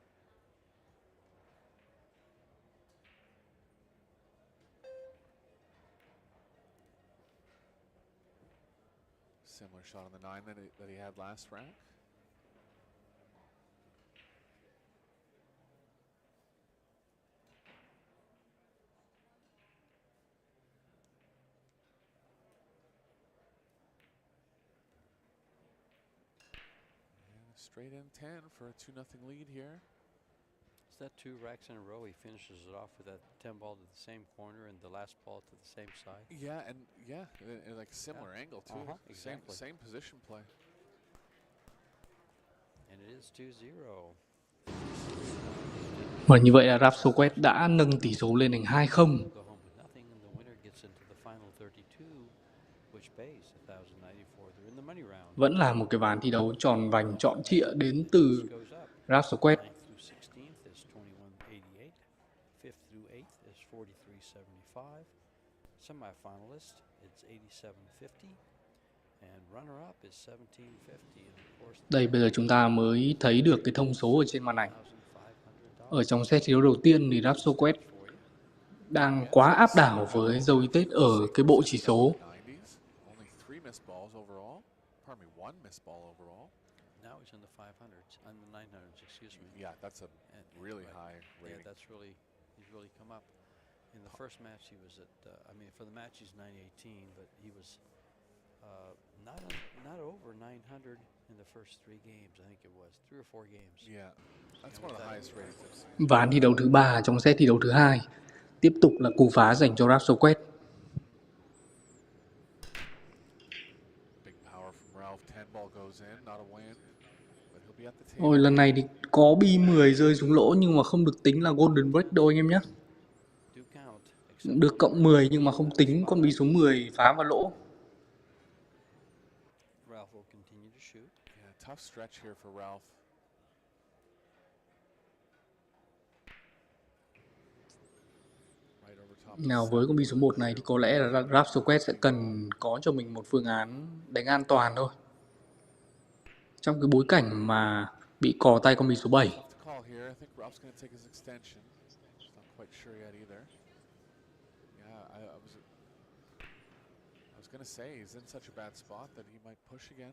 Similar shot on the 9 that he had last rack. Straight in 10 for a 2-0 lead here. Is that 2 racks in a row? He finishes it off with that 10 ball to the same corner and the last ball to the same side. Yeah, and like similar angle too. Exactly. Same position play. And it is 2-0. Và như vậy là Ralf Souquet đã nâng tỷ số lên thành 2-0. Go home with nothing, and the winner gets into the final 32, which pays $1,094. They're in the money round. Vẫn là một cái ván thi đấu tròn vành trọn trịa đến từ Ralf Souquet. 9th through 16th is 21.88. 5th through 8th is 43.75. Semi-finalist it's 87.50. And runner-up is 17.50. And of course, Đây bây giờ chúng ta mới thấy được cái thông số ở trên màn ảnh. Ở trong set thi đấu đầu tiên thì Ralf Souquet đang quá áp đảo với Reup Tate ở cái bộ chỉ số. now he's in the 500s, and the 900s, excuse me. Yeah, that's a really high rating. Yeah, he's really come up. In the first match, he was at, for the match, he's 918, but he was not over 900 in the first 3 games. I think it was 3 or 4 games. Yeah, that's one of the highest ratings I've seen. Ván thi đấu thứ 3 trong set thi đấu thứ 2 tiếp tục là cú phá dành cho Ralf Souquet. Big power from Ralf. 10 ball goes in, not a win. But he'll be at the table. Ôi, lần này thì có bi 10 rơi xuống lỗ nhưng mà không được tính là golden break đâu anh em nhé. Được cộng 10 nhưng mà không tính con bi số 10 phá vào lỗ. Ralf will continue to shoot. Yeah, tough stretch here for Ralf. Nào với con bi số 1 này thì có lẽ là Ralf Souquet sẽ cần có cho mình một phương án đánh an toàn thôi. Trong cái bối cảnh mà bị cò tay con bi số 7. I was going to say he's in such a bad spot that he might push again.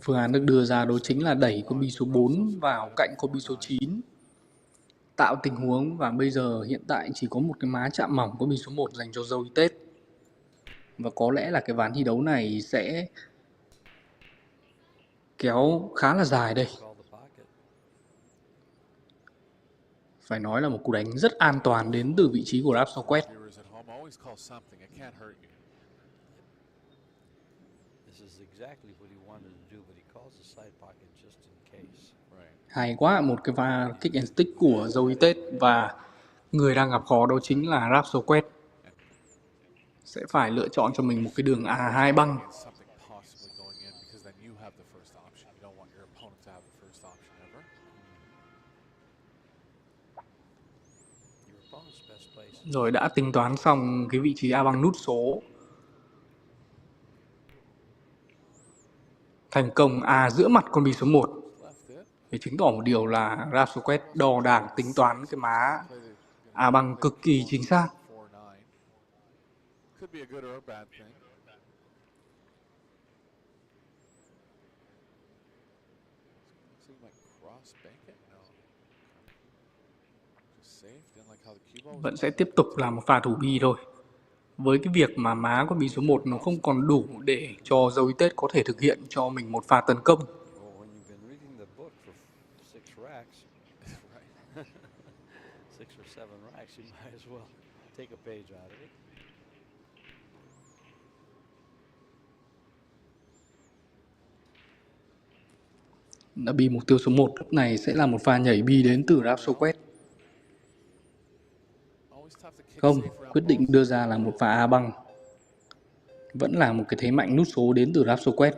Phương án được đưa ra đó chính là đẩy con bi số 4 vào cạnh con bi số 9, tạo tình huống, và bây giờ hiện tại chỉ có một cái má chạm mỏng con bi số 1 dành cho Reup Tate. Và có lẽ là cái ván thi đấu này sẽ kéo khá là dài đây. Phải nói là một cú đánh rất an toàn đến từ vị trí của Ralf Souquet. Hay quá, một cái pha kick and stick của Reup Tate, và người đang gặp khó đó chính là Ralf Souquet. Sẽ phải lựa chọn cho mình một cái đường A2 băng. Rồi đã tính toán xong cái vị trí A băng nút số. Thành công A giữa mặt con bi số 1. Để chứng tỏ một điều là Ralf Souquet đo đạc tính toán cái má A băng cực kỳ chính xác. Vẫn sẽ tiếp tục là một pha thủ bi thôi. Với cái việc mà má con bi số 1 nó không còn đủ để cho Reup Tate có thể thực hiện cho mình một pha tấn công. Đã bi mục tiêu số 1 lúc này sẽ là một pha nhảy bi đến từ Ralf Souquet. Không, quyết định đưa ra là một pha A băng. Vẫn là một cái thế mạnh nút số đến từ Ralf Souquet.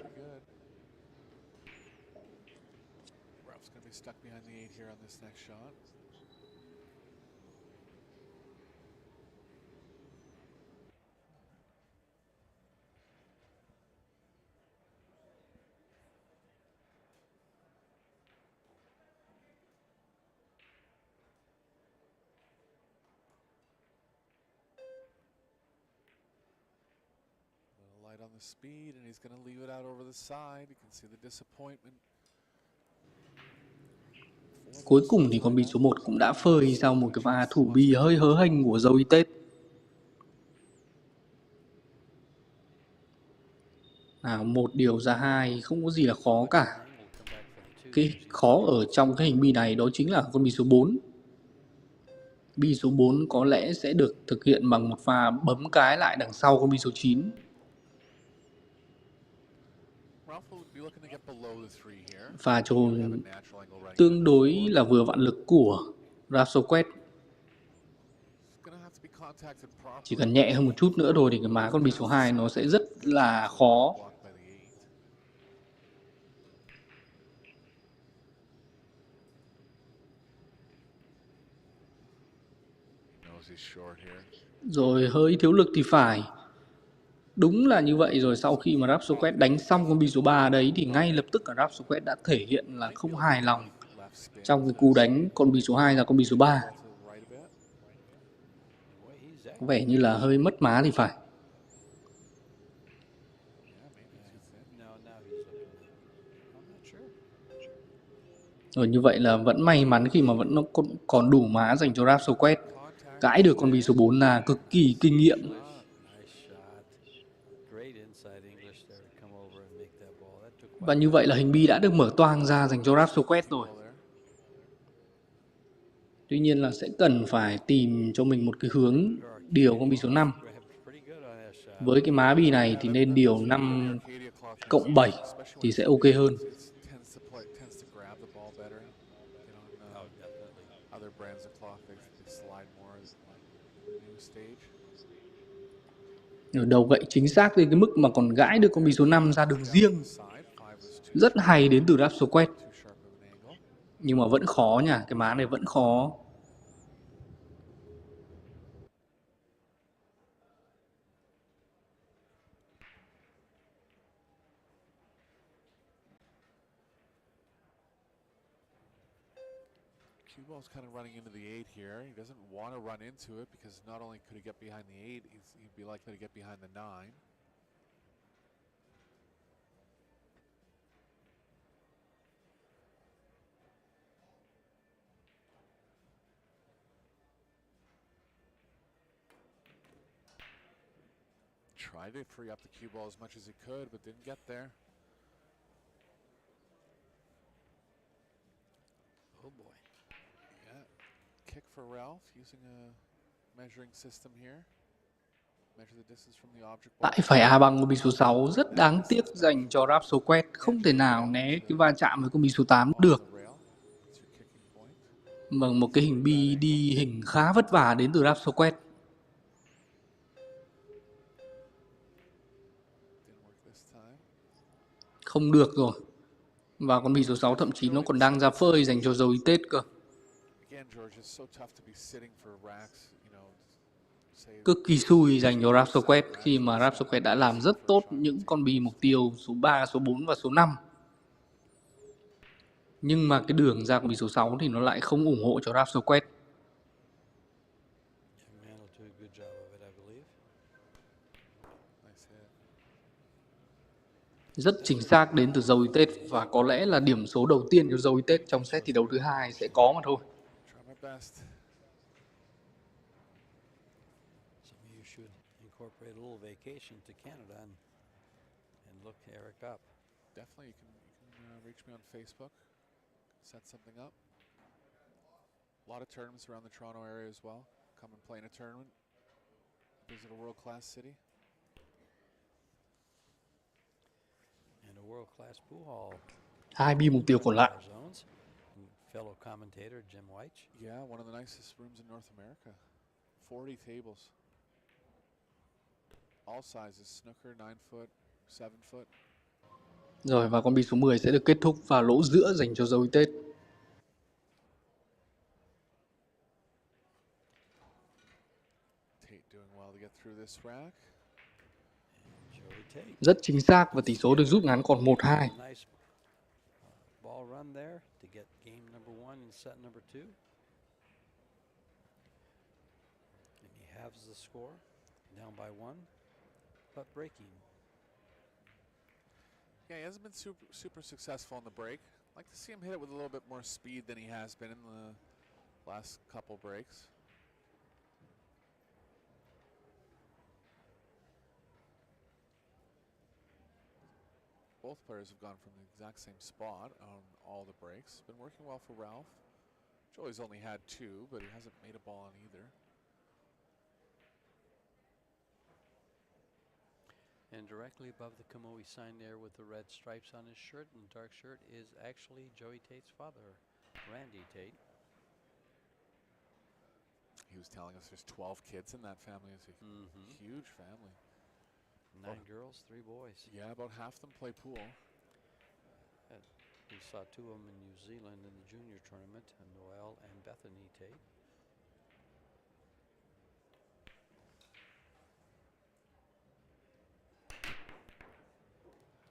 On the speed, and he's going to leave it out over the side. You can see the disappointment. Cuối cùng thì con bi số 1 cũng đã phơi sau một cái pha thủ bi hơi hớ hênh của Reup Tate. Nào, một điều ra hai, không có gì là khó cả. Cái khó ở trong cái hình bi này đó chính là con bi số 4. Bi số 4 có lẽ sẽ được thực hiện bằng một pha bấm cái lại đằng sau con bi số 9. Pha trôi tương đối là vừa vạn lực của Ralf Souquet. Chỉ cần nhẹ hơn một chút nữa thôi thì cái má con bi số 2 nó sẽ rất là khó. Rồi hơi thiếu lực thì phải. Đúng là như vậy rồi, sau khi mà Ralf Souquet đánh xong con bi số 3 đấy thì ngay lập tức là Ralf Souquet đã thể hiện là không hài lòng trong cái cú đánh con bi số 2 ra con bi số 3. Có vẻ như là hơi mất má thì phải. Rồi như vậy là vẫn may mắn khi mà vẫn nó còn đủ má dành cho Ralf Souquet. Gãi được con bi số 4 là cực kỳ kinh nghiệm. Và như vậy là hình bi đã được mở toang ra dành cho Ralf Souquet rồi. Tuy nhiên là sẽ cần phải tìm cho mình một cái hướng điều con bi số 5. Với cái má bi này thì nên điều 5 cộng 7 thì sẽ ok hơn. Ở đầu gậy chính xác đến cái mức mà còn gãi được con bi số 5 ra đường riêng. Rất hay đến từ Ralf Souquet. Nhưng mà vẫn khó nha, cái má này vẫn khó. Ball's kind of running into the 8 here. He doesn't want to run into it because not only could he get behind the 8, he'd be likely to get behind the 9. Tried to free up the cue ball as much as he could, but didn't get there. Oh boy. Yeah, kick for Ralf using a measuring system here. Measure the distance from the object ball. Tại phải A bằng con bí số 6 rất đáng tiếc dành cho Ralf Souquet, không thể nào né cái va chạm với con bí số 8 On được. the rail. That's your kicking point. Bằng một cái hình bi đi hình khá vất vả đến từ Ralf Souquet. Didn't work this time. Không được rồi. Và con bí số 6 thậm chí nó còn đang ra phơi dành cho Reup Tate cơ. Again, George, it's so tough to be sitting for racks, you know. Cực kỳ xui dành cho Ralf Souquet khi mà Ralf Souquet đã làm rất tốt những con bi mục tiêu số 3, số 4 và số 5. Nhưng mà cái đường ra con bí số 6 thì nó lại không ủng hộ cho Ralf Souquet. Man will do a good job of it, I believe. Nice hit. Rất chính xác đến từ Reup Tate và có lẽ là điểm số đầu tiên cho Reup Tate trong set thi đấu thứ hai sẽ có mà thôi. Try my best. Some of you should incorporate a little vacation to Canada and look Eric up. Definitely, you can reach me on Facebook. Set something up. A lot of tournaments around the Toronto area as well. Come and play in a tournament. Visit a world-class city. And a world-class pool hall. 2 bi mục tiêu còn lại. Zones. And fellow commentator Jim White. Yeah, one of the nicest rooms in North America. 40 tables. All sizes, snooker, 9 foot, 7 foot. Rồi và con bi số 10 sẽ được kết thúc vào lỗ giữa dành cho Reup Tate. Tate doing well to get through this rack. Rất chính xác và tỷ số được rút ngắn còn 1-2. Nice ball run there to get game number 1 and set number 2. And he halves the score, down by 1, but breaking. Yeah, he hasn't been super successful in the break. I'd like to see him hit it with a little bit more speed than he has been in the last couple breaks. Both players have gone from the exact same spot on all the breaks. Been working well for Ralf. Joey's only had 2, but he hasn't made a ball on either. And directly above the Kamui sign there with the red stripes on his shirt and dark shirt is actually Joey Tate's father, Randy Tate. He was telling us there's 12 kids in that family. It's a huge family. 9 girls, 3 boys. Yeah, about half them play pool. We saw 2 of them in New Zealand in the junior tournament, Noel and Bethany Tate.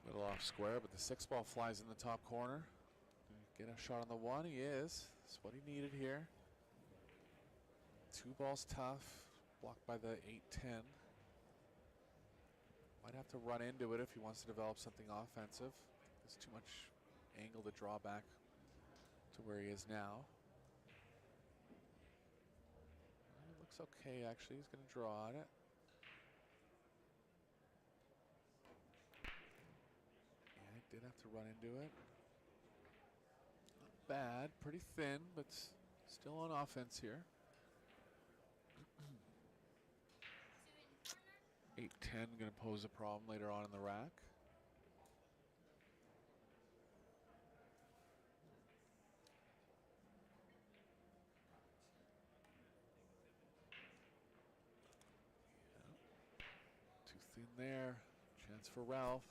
Little off square, but the 6 ball flies in the top corner. Get a shot on the 1, he is. That's what he needed here. 2 balls tough, blocked by the 8-10. Might have to run into it if he wants to develop something offensive. There's too much angle to draw back to where he is now. It looks okay, actually. He's going to draw on it. Yeah, he did have to run into it. Not bad, pretty thin, but still on offense here. 8-10 going to pose a problem later on in the rack. Yeah. Too thin there. Chance for Ralf.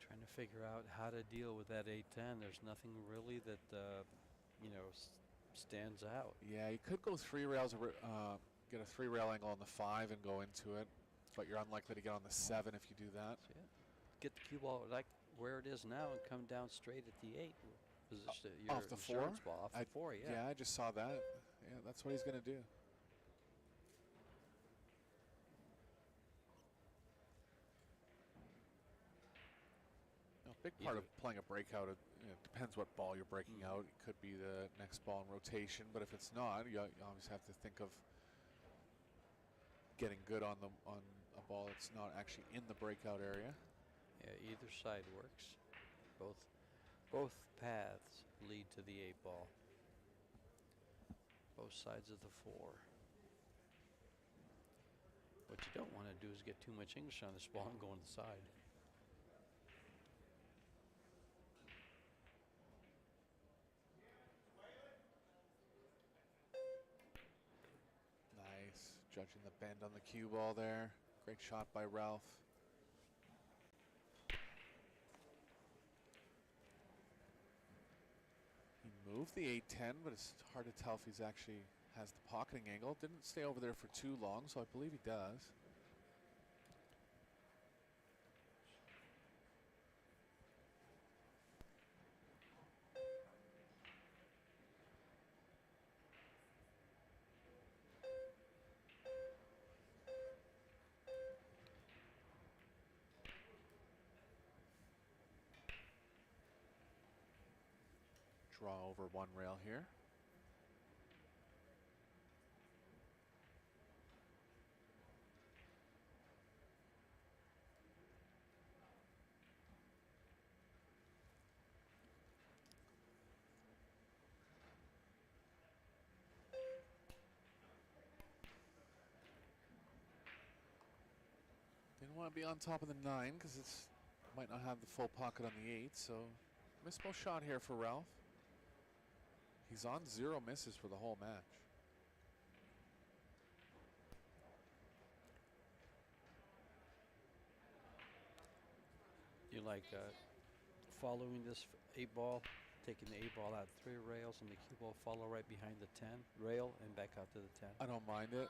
Trying to figure out how to deal with that 8-10. There's nothing really that, stands out. Yeah, you could go 3 rails, get a 3 rail angle on the 5 and go into it, but you're unlikely to get on the 7 if you do that. So yeah, get the cue ball like where it is now and come down straight at the 8 position. Your Off the 4? insurance ball, off the 4, yeah. Yeah, I just saw that. Yeah, that's what he's going to do. Big part of playing a breakout, it depends what ball you're breaking out. It could be the next ball in rotation, but if it's not, you always have to think of getting good on a ball that's not actually in the breakout area. Yeah, either side works. Both paths lead to the 8-ball. Both sides of the 4. What you don't want to do is get too much English on this ball and go on the side. Nice. Judging the bend on the cue ball there. Great shot by Ralf. He moved the 8-10, but it's hard to tell if he's actually has the pocketing angle. Didn't stay over there for too long, so I believe he does. Draw over one rail here. Didn't want to be on top of the 9 because it's might not have the full pocket on the 8, so missable shot here for Ralf. He's on 0 misses for the whole match. You like following this 8-ball, taking the 8-ball out 3 rails and the cue ball follow right behind the 10 rail and back out to the 10. I don't mind it.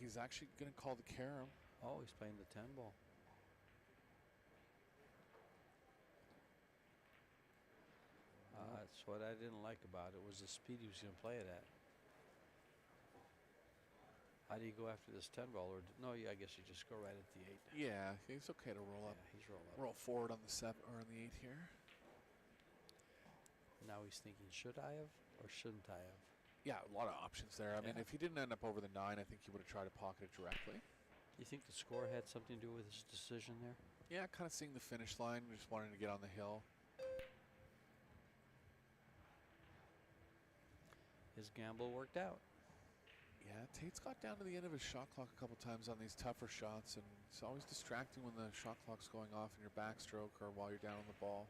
He's actually going to call the carom. Oh, he's playing the 10-ball. That's what I didn't like about it, was the speed he was going to play it at. How do you go after this 10-ball? Or no, yeah, I guess you just go right at the 8. Yeah, he's okay to roll up. Yeah, he's rolling up. Roll forward on the 7 or on the 8 here. Now he's thinking, should I have or shouldn't I have? Yeah, a lot of options there. I mean, Yeah. if he didn't end up over the 9, I think he would have tried to pocket it directly. You think the score had something to do with his decision there? Yeah, kind of seeing the finish line, just wanting to get on the hill. His gamble worked out. Yeah, Tate's got down to the end of his shot clock a couple times on these tougher shots, and it's always distracting when the shot clock's going off in your backstroke or while you're down on the ball.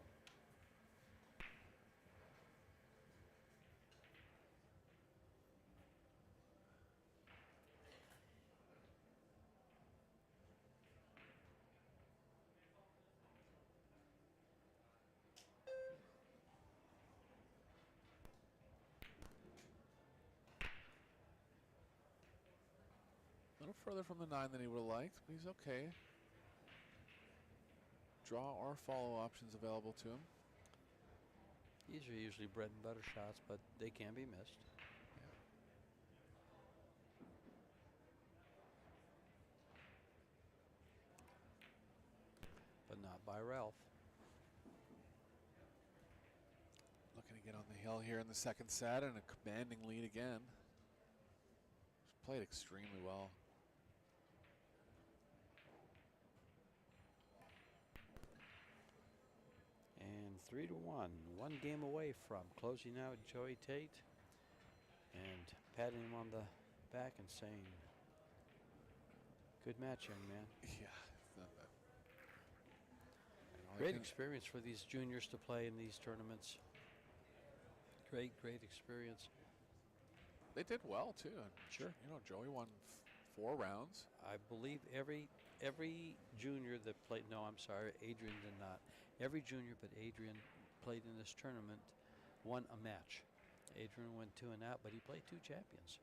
A little further from the 9 than he would have liked, but he's okay. Draw or follow options available to him. These are usually bread and butter shots, but they can be missed. But not by Ralf. Looking to get on the hill here in the second set, and a commanding lead again. He's played extremely well. And 3-1, 1 game away from closing out Joey Tate and patting him on the back and saying, good match, young man. Yeah. Great experience for these juniors to play in these tournaments. Great experience. They did well too. Sure. You know, Joey won 4 rounds. I believe every junior that played, no, I'm sorry, Adrian did not. Every junior but Adrian played in this tournament won a match. Adrian went 2 and out, but he played 2 champions.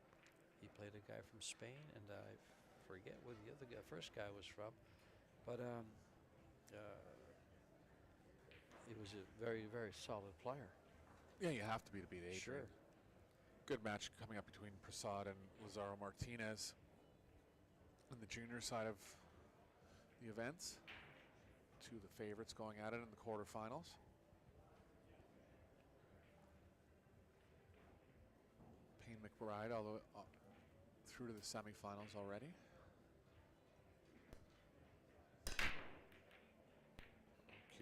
He played a guy from Spain, and I forget where the other guy, first guy was from, but he was a very solid player. Yeah, you have to beat Adrian. Sure. Good match coming up between Prasad and Lazaro Martinez on the junior side of the events. 2 of the favorites going at it in the quarterfinals. Payne McBride all the way through to the semifinals already.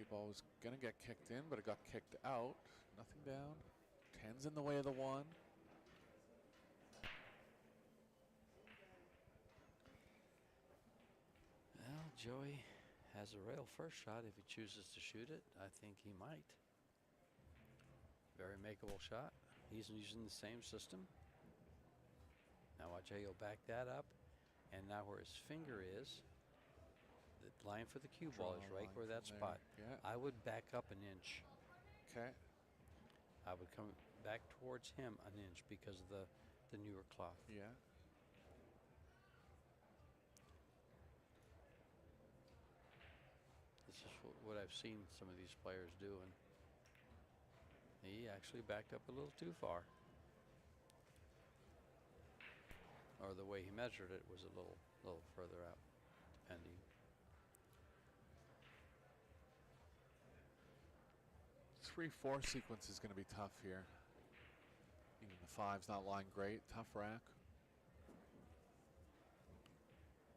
Cue ball was going to get kicked in, but it got kicked out. Nothing down. 10's in the way of the 1. Well, Joey has a rail first shot if he chooses to shoot it. I think he might. Very makeable shot. He's using the same system. Now watch how he'll back that up. And now where his finger is, the line for the cue ball is right where that spot. Yeah. I would back up an inch. Okay. I would come back towards him an inch because of the newer cloth. Yeah. This is what I've seen some of these players do, and he actually backed up a little too far. Or the way he measured it was a little further out, depending. Three, 4 sequence is going to be tough here. Even the 5's not lying great. Tough rack.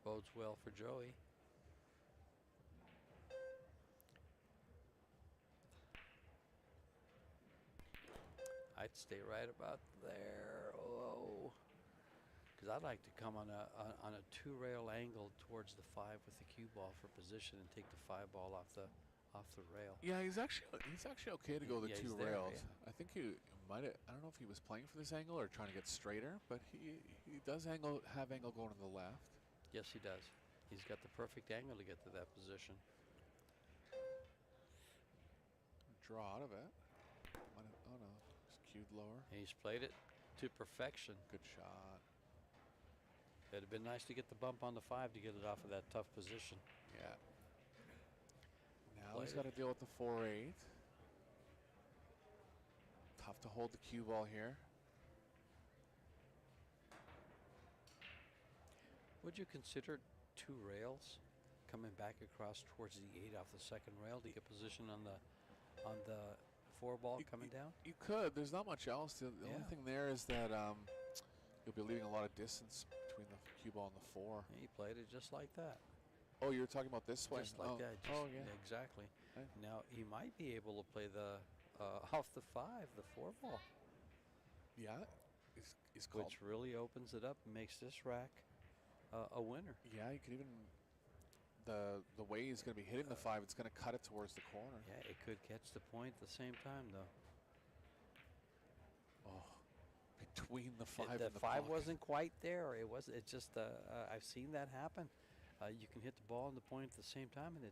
Bodes well for Joey. I'd stay right about there. Oh, because I'd like to come on a 2-rail angle towards the 5 with the cue ball for position and take the 5 ball off the rail. Yeah, he's actually okay to go the Yeah, 2 he's there, rails. yeah. I think he might have. I don't know if he was playing for this angle or trying to get straighter, but he does have angle going to the left. Yes, he does. He's got the perfect angle to get to that position. Draw out of it. Oh no, it's cued lower. And he's played it to perfection. Good shot. It'd have been nice to get the bump on the 5 to get it off of that tough position. Yeah. Now he's got to deal with the 4-8. Tough to hold the cue ball here. Would you consider 2 rails coming back across towards the 8 off the second rail to get position on the 4 ball coming down? You could. There's not much else. The only thing there is that you'll be leaving a lot of distance between the cue ball and the 4. Yeah, he played it just like that. Oh, you're talking about this way? Just like that. Yeah. Exactly. Right. Now, he might be able to play the off the 5, the 4 ball. Yeah. He's called. Which really opens it up and makes this rack a winner. Yeah, you could even, the way he's going to be hitting the 5, it's going to cut it towards the corner. Yeah, it could catch the point at the same time, though. Oh, between the 5 and the 5 pocket. wasn't quite there. It's just I've seen that happen. You can hit the ball and the point at the same time, and it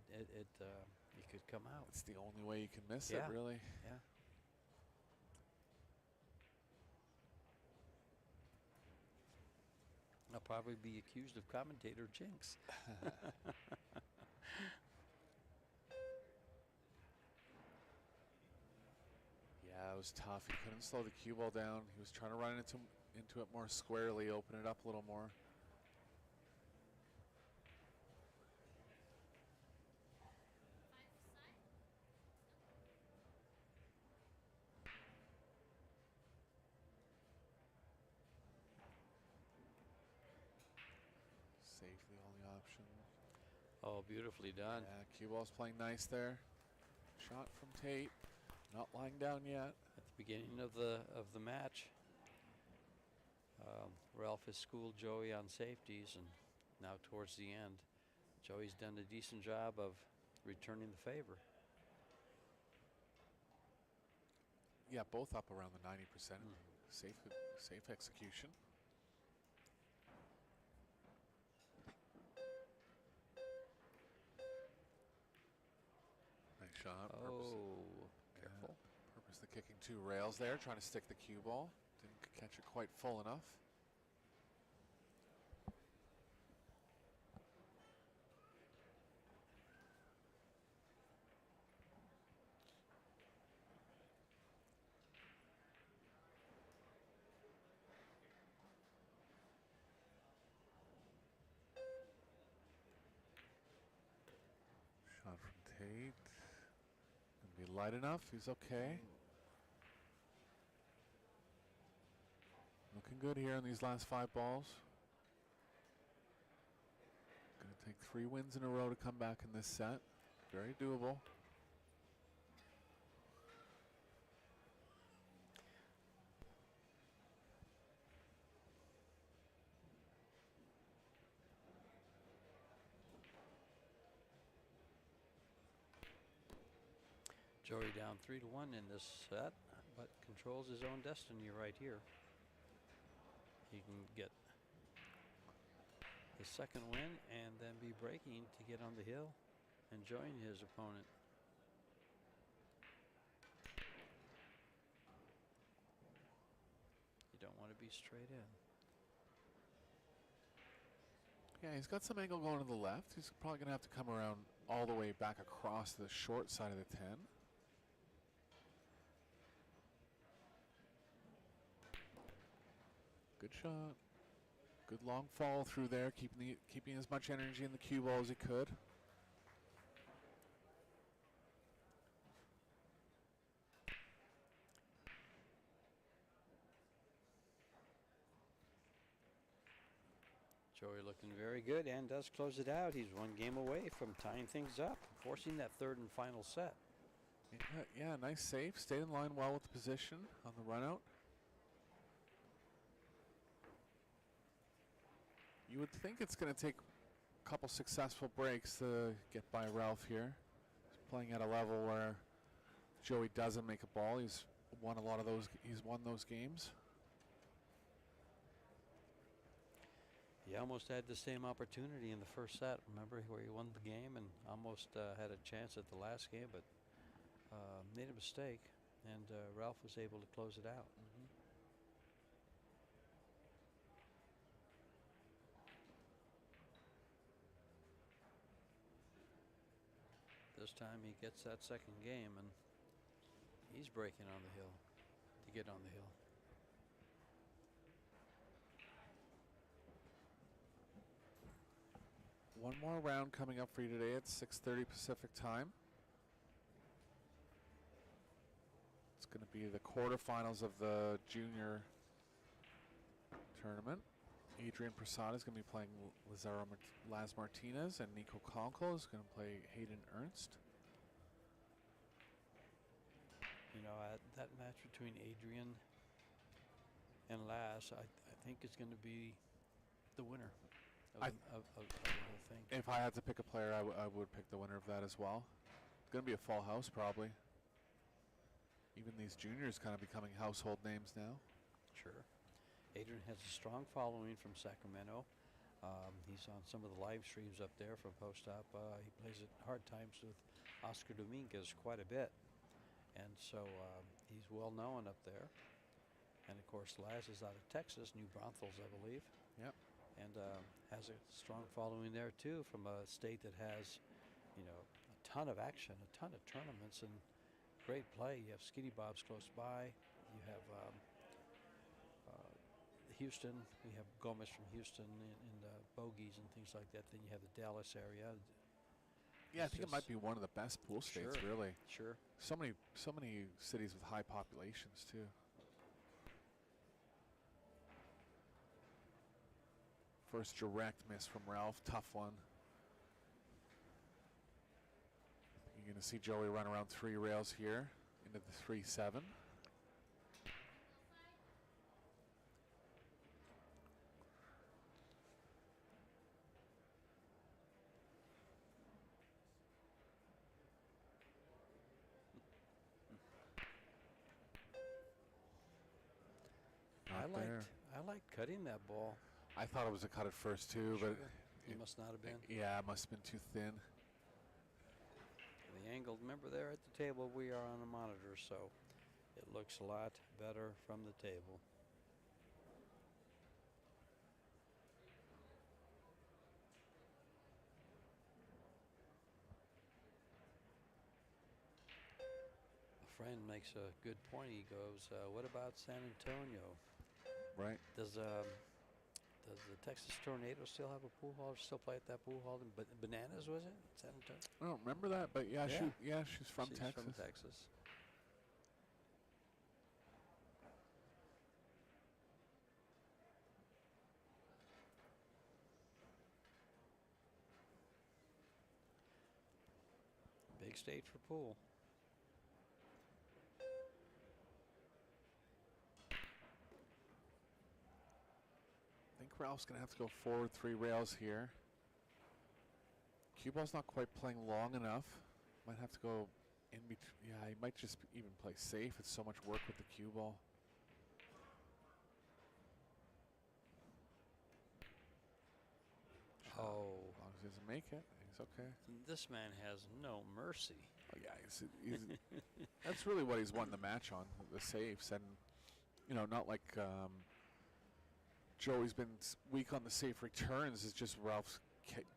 could come out. It's the only way you can miss it, really. Yeah. I'll probably be accused of commentator jinx. Yeah, it was tough. He couldn't slow the cue ball down. He was trying to run into it more squarely, open it up a little more. Safely on the option. Oh, beautifully done. Yeah, cue ball's playing nice there. Shot from Tate. Not lying down yet. At the beginning of the match, Ralph has schooled Joey on safeties, and now towards the end, Joey's done a decent job of returning the favor. Yeah, both up around the 90%. Safe execution. Nice shot. Oh, careful. Purpose the kicking 2 rails there, trying to stick the cue ball. Didn't catch it quite full enough. Shot from Tate. Gonna be light enough. He's okay. Looking good here in these last 5 balls. Gonna take 3 wins in a row to come back in this set. Very doable. Joey down 3-1 in this set, but controls his own destiny right here. He can get the second win and then be breaking to get on the hill and join his opponent. You don't want to be straight in. Yeah, he's got some angle going to the left. He's probably going to have to come around all the way back across the short side of the 10. Good shot. Good long follow through there, keeping as much energy in the cue ball as he could. Joey looking very good and does close it out. He's one game away from tying things up, forcing that third and final set. Yeah, nice save. Stayed in line well with the position on the run out. You would think it's going to take a couple successful breaks to get by Ralf here. He's playing at a level where Joey doesn't make a ball. He's won a lot of those. He's won those games. He almost had the same opportunity in the first set, remember, where he won the game and almost had a chance at the last game, but made a mistake, and Ralf was able to close it out. This time he gets that second game, and he's breaking on the hill to get on the hill. One more round coming up for you today at 6:30 Pacific time. It's going to be the quarterfinals of the junior tournament. Adrian Prasad is going to be playing Laz Martinez, and Nico Conkle is going to play Hayden Ernst. You know, that match between Adrian and Laz, I think is going to be the winner of the whole thing. If I had to pick a player, I would pick the winner of that as well. It's going to be a full house probably. Even these juniors kind of becoming household names now. Sure. Adrian has a strong following from Sacramento. He's on some of the live streams up there from post-op. He plays at Hard Times with Oscar Dominguez quite a bit. And so he's well known up there. And of course, Laz is out of Texas, New Braunfels, I believe. Yep. And has a strong following there too, from a state that has, you know, a ton of action, a ton of tournaments, and great play. You have Skinny Bob's close by. You have Houston. We have Gomez from Houston in the bogeys and things like that. Then you have the Dallas area. Yeah, I think it might be one of the best pool states, Sure. really. Sure. So many cities with high populations too. First direct miss from Ralf, tough one. You're going to see Joey run around 3 rails here into the 3-7. I liked cutting that ball. I thought it was a cut at first too, Sure. but It must not have been. Yeah, it must have been too thin. The angle, remember there at the table, we are on a monitor, so it looks a lot better from the table. A friend makes a good point. He goes, what about San Antonio? Right. Does the Texas Tornado still have a pool hall? Still play at that pool hall? But Bananas, was it? San Antonio? I don't remember that, but yeah, Yeah. she's from Texas. From Texas. Big stage for pool. I think Ralph's going to have to go forward 3 rails here. Cue ball's not quite playing long enough. Might have to go in between. Yeah, he might just even play safe. It's so much work with the cue ball. Oh. As long as he doesn't make it, he's okay. This man has no mercy. Oh, yeah, that's really what he's won the match on, the safes. And, you know, not like Joey's been weak on the safe returns. It's just Ralph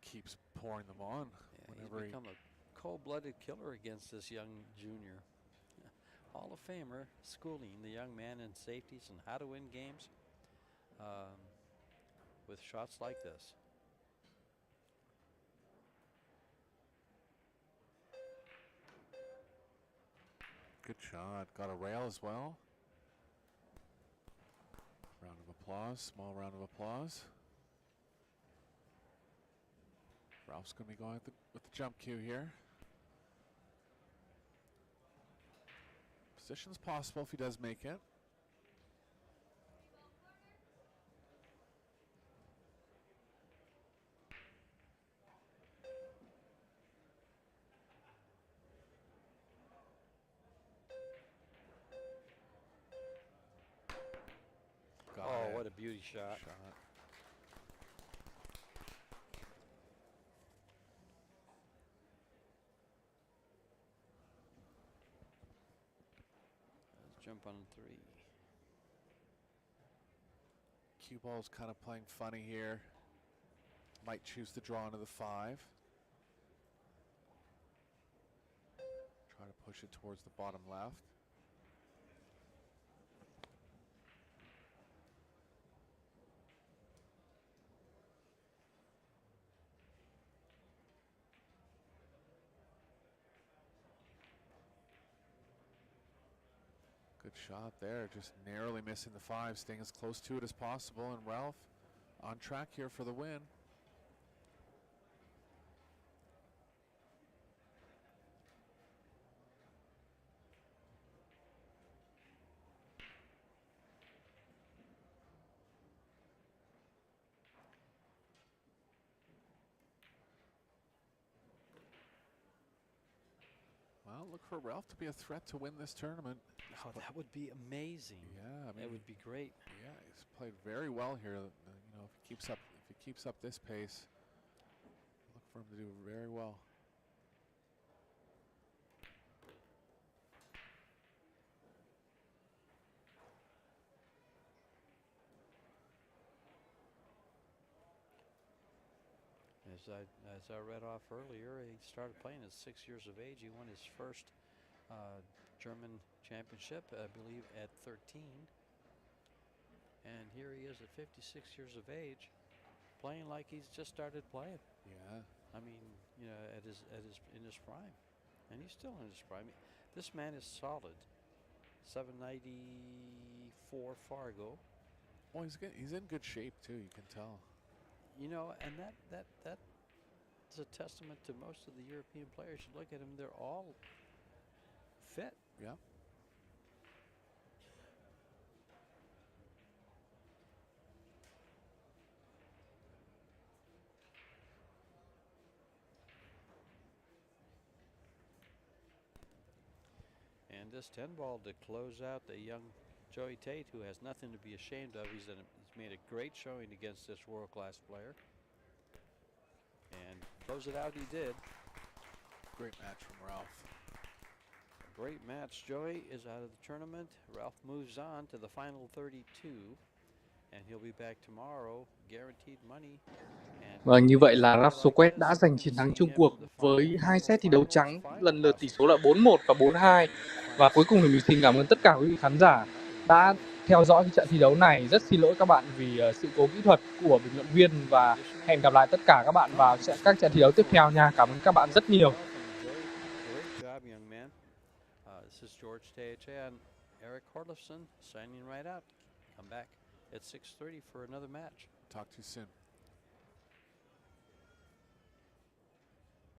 keeps pouring them on. Yeah, he's become a cold-blooded killer against this young junior. Hall of Famer schooling the young man in safeties and how to win games with shots like this. Good shot. Got a rail as well. Round of applause. Small round of applause. Ralph's going to be going with the jump cue here. Position's possible if he does make it. Oh, what a beauty shot. Let's jump on 3. Cue ball's kind of playing funny here. Might choose to draw into the 5. Try to push it towards the bottom left. Good shot there, just narrowly missing the 5, staying as close to it as possible, and Ralph on track here for the win. Well, look for Ralph to be a threat to win this tournament. Oh, that would be amazing. Yeah, I mean, that would be great. Yeah, he's played very well here. You know, if he keeps up this pace, look for him to do very well. As I read off earlier, he started playing at 6 years of age. He won his first German championship, I believe, at 13. And here he is at 56 years of age, playing like he's just started playing. Yeah. I mean, you know, in his prime, and he's still in his prime. This man is solid. 794 Fargo. Oh, he's in good shape too. You can tell. You know, and that is a testament to most of the European players. You look at them; they're all fit. Yeah. And this 10 ball to close out the young Joey Tate, who has nothing to be ashamed of. He's made a great showing against this world-class player. And close it out he did. Great match from Ralph. Great match. Joey is out of the tournament. Ralph moves on to the final 32. And he'll be back tomorrow. Guaranteed money. Vâng, như vậy là Ralf Souquet đã giành chiến thắng chung cuộc với 2 set thi đấu trắng, lần lượt tỷ số là 4-1 và 4-2. Và cuối cùng thì mình xin cảm ơn tất cả quý vị khán giả đã theo dõi cái trận thi đấu này. Rất xin lỗi các bạn vì sự cố kỹ thuật của bình luận viên và hẹn gặp lại tất cả các bạn vào các trận thi đấu tiếp theo nha. Cảm ơn các bạn rất nhiều. This is George Tate and Eric Horlifson signing right out. Come back at 6:30 for another match. Talk to you soon.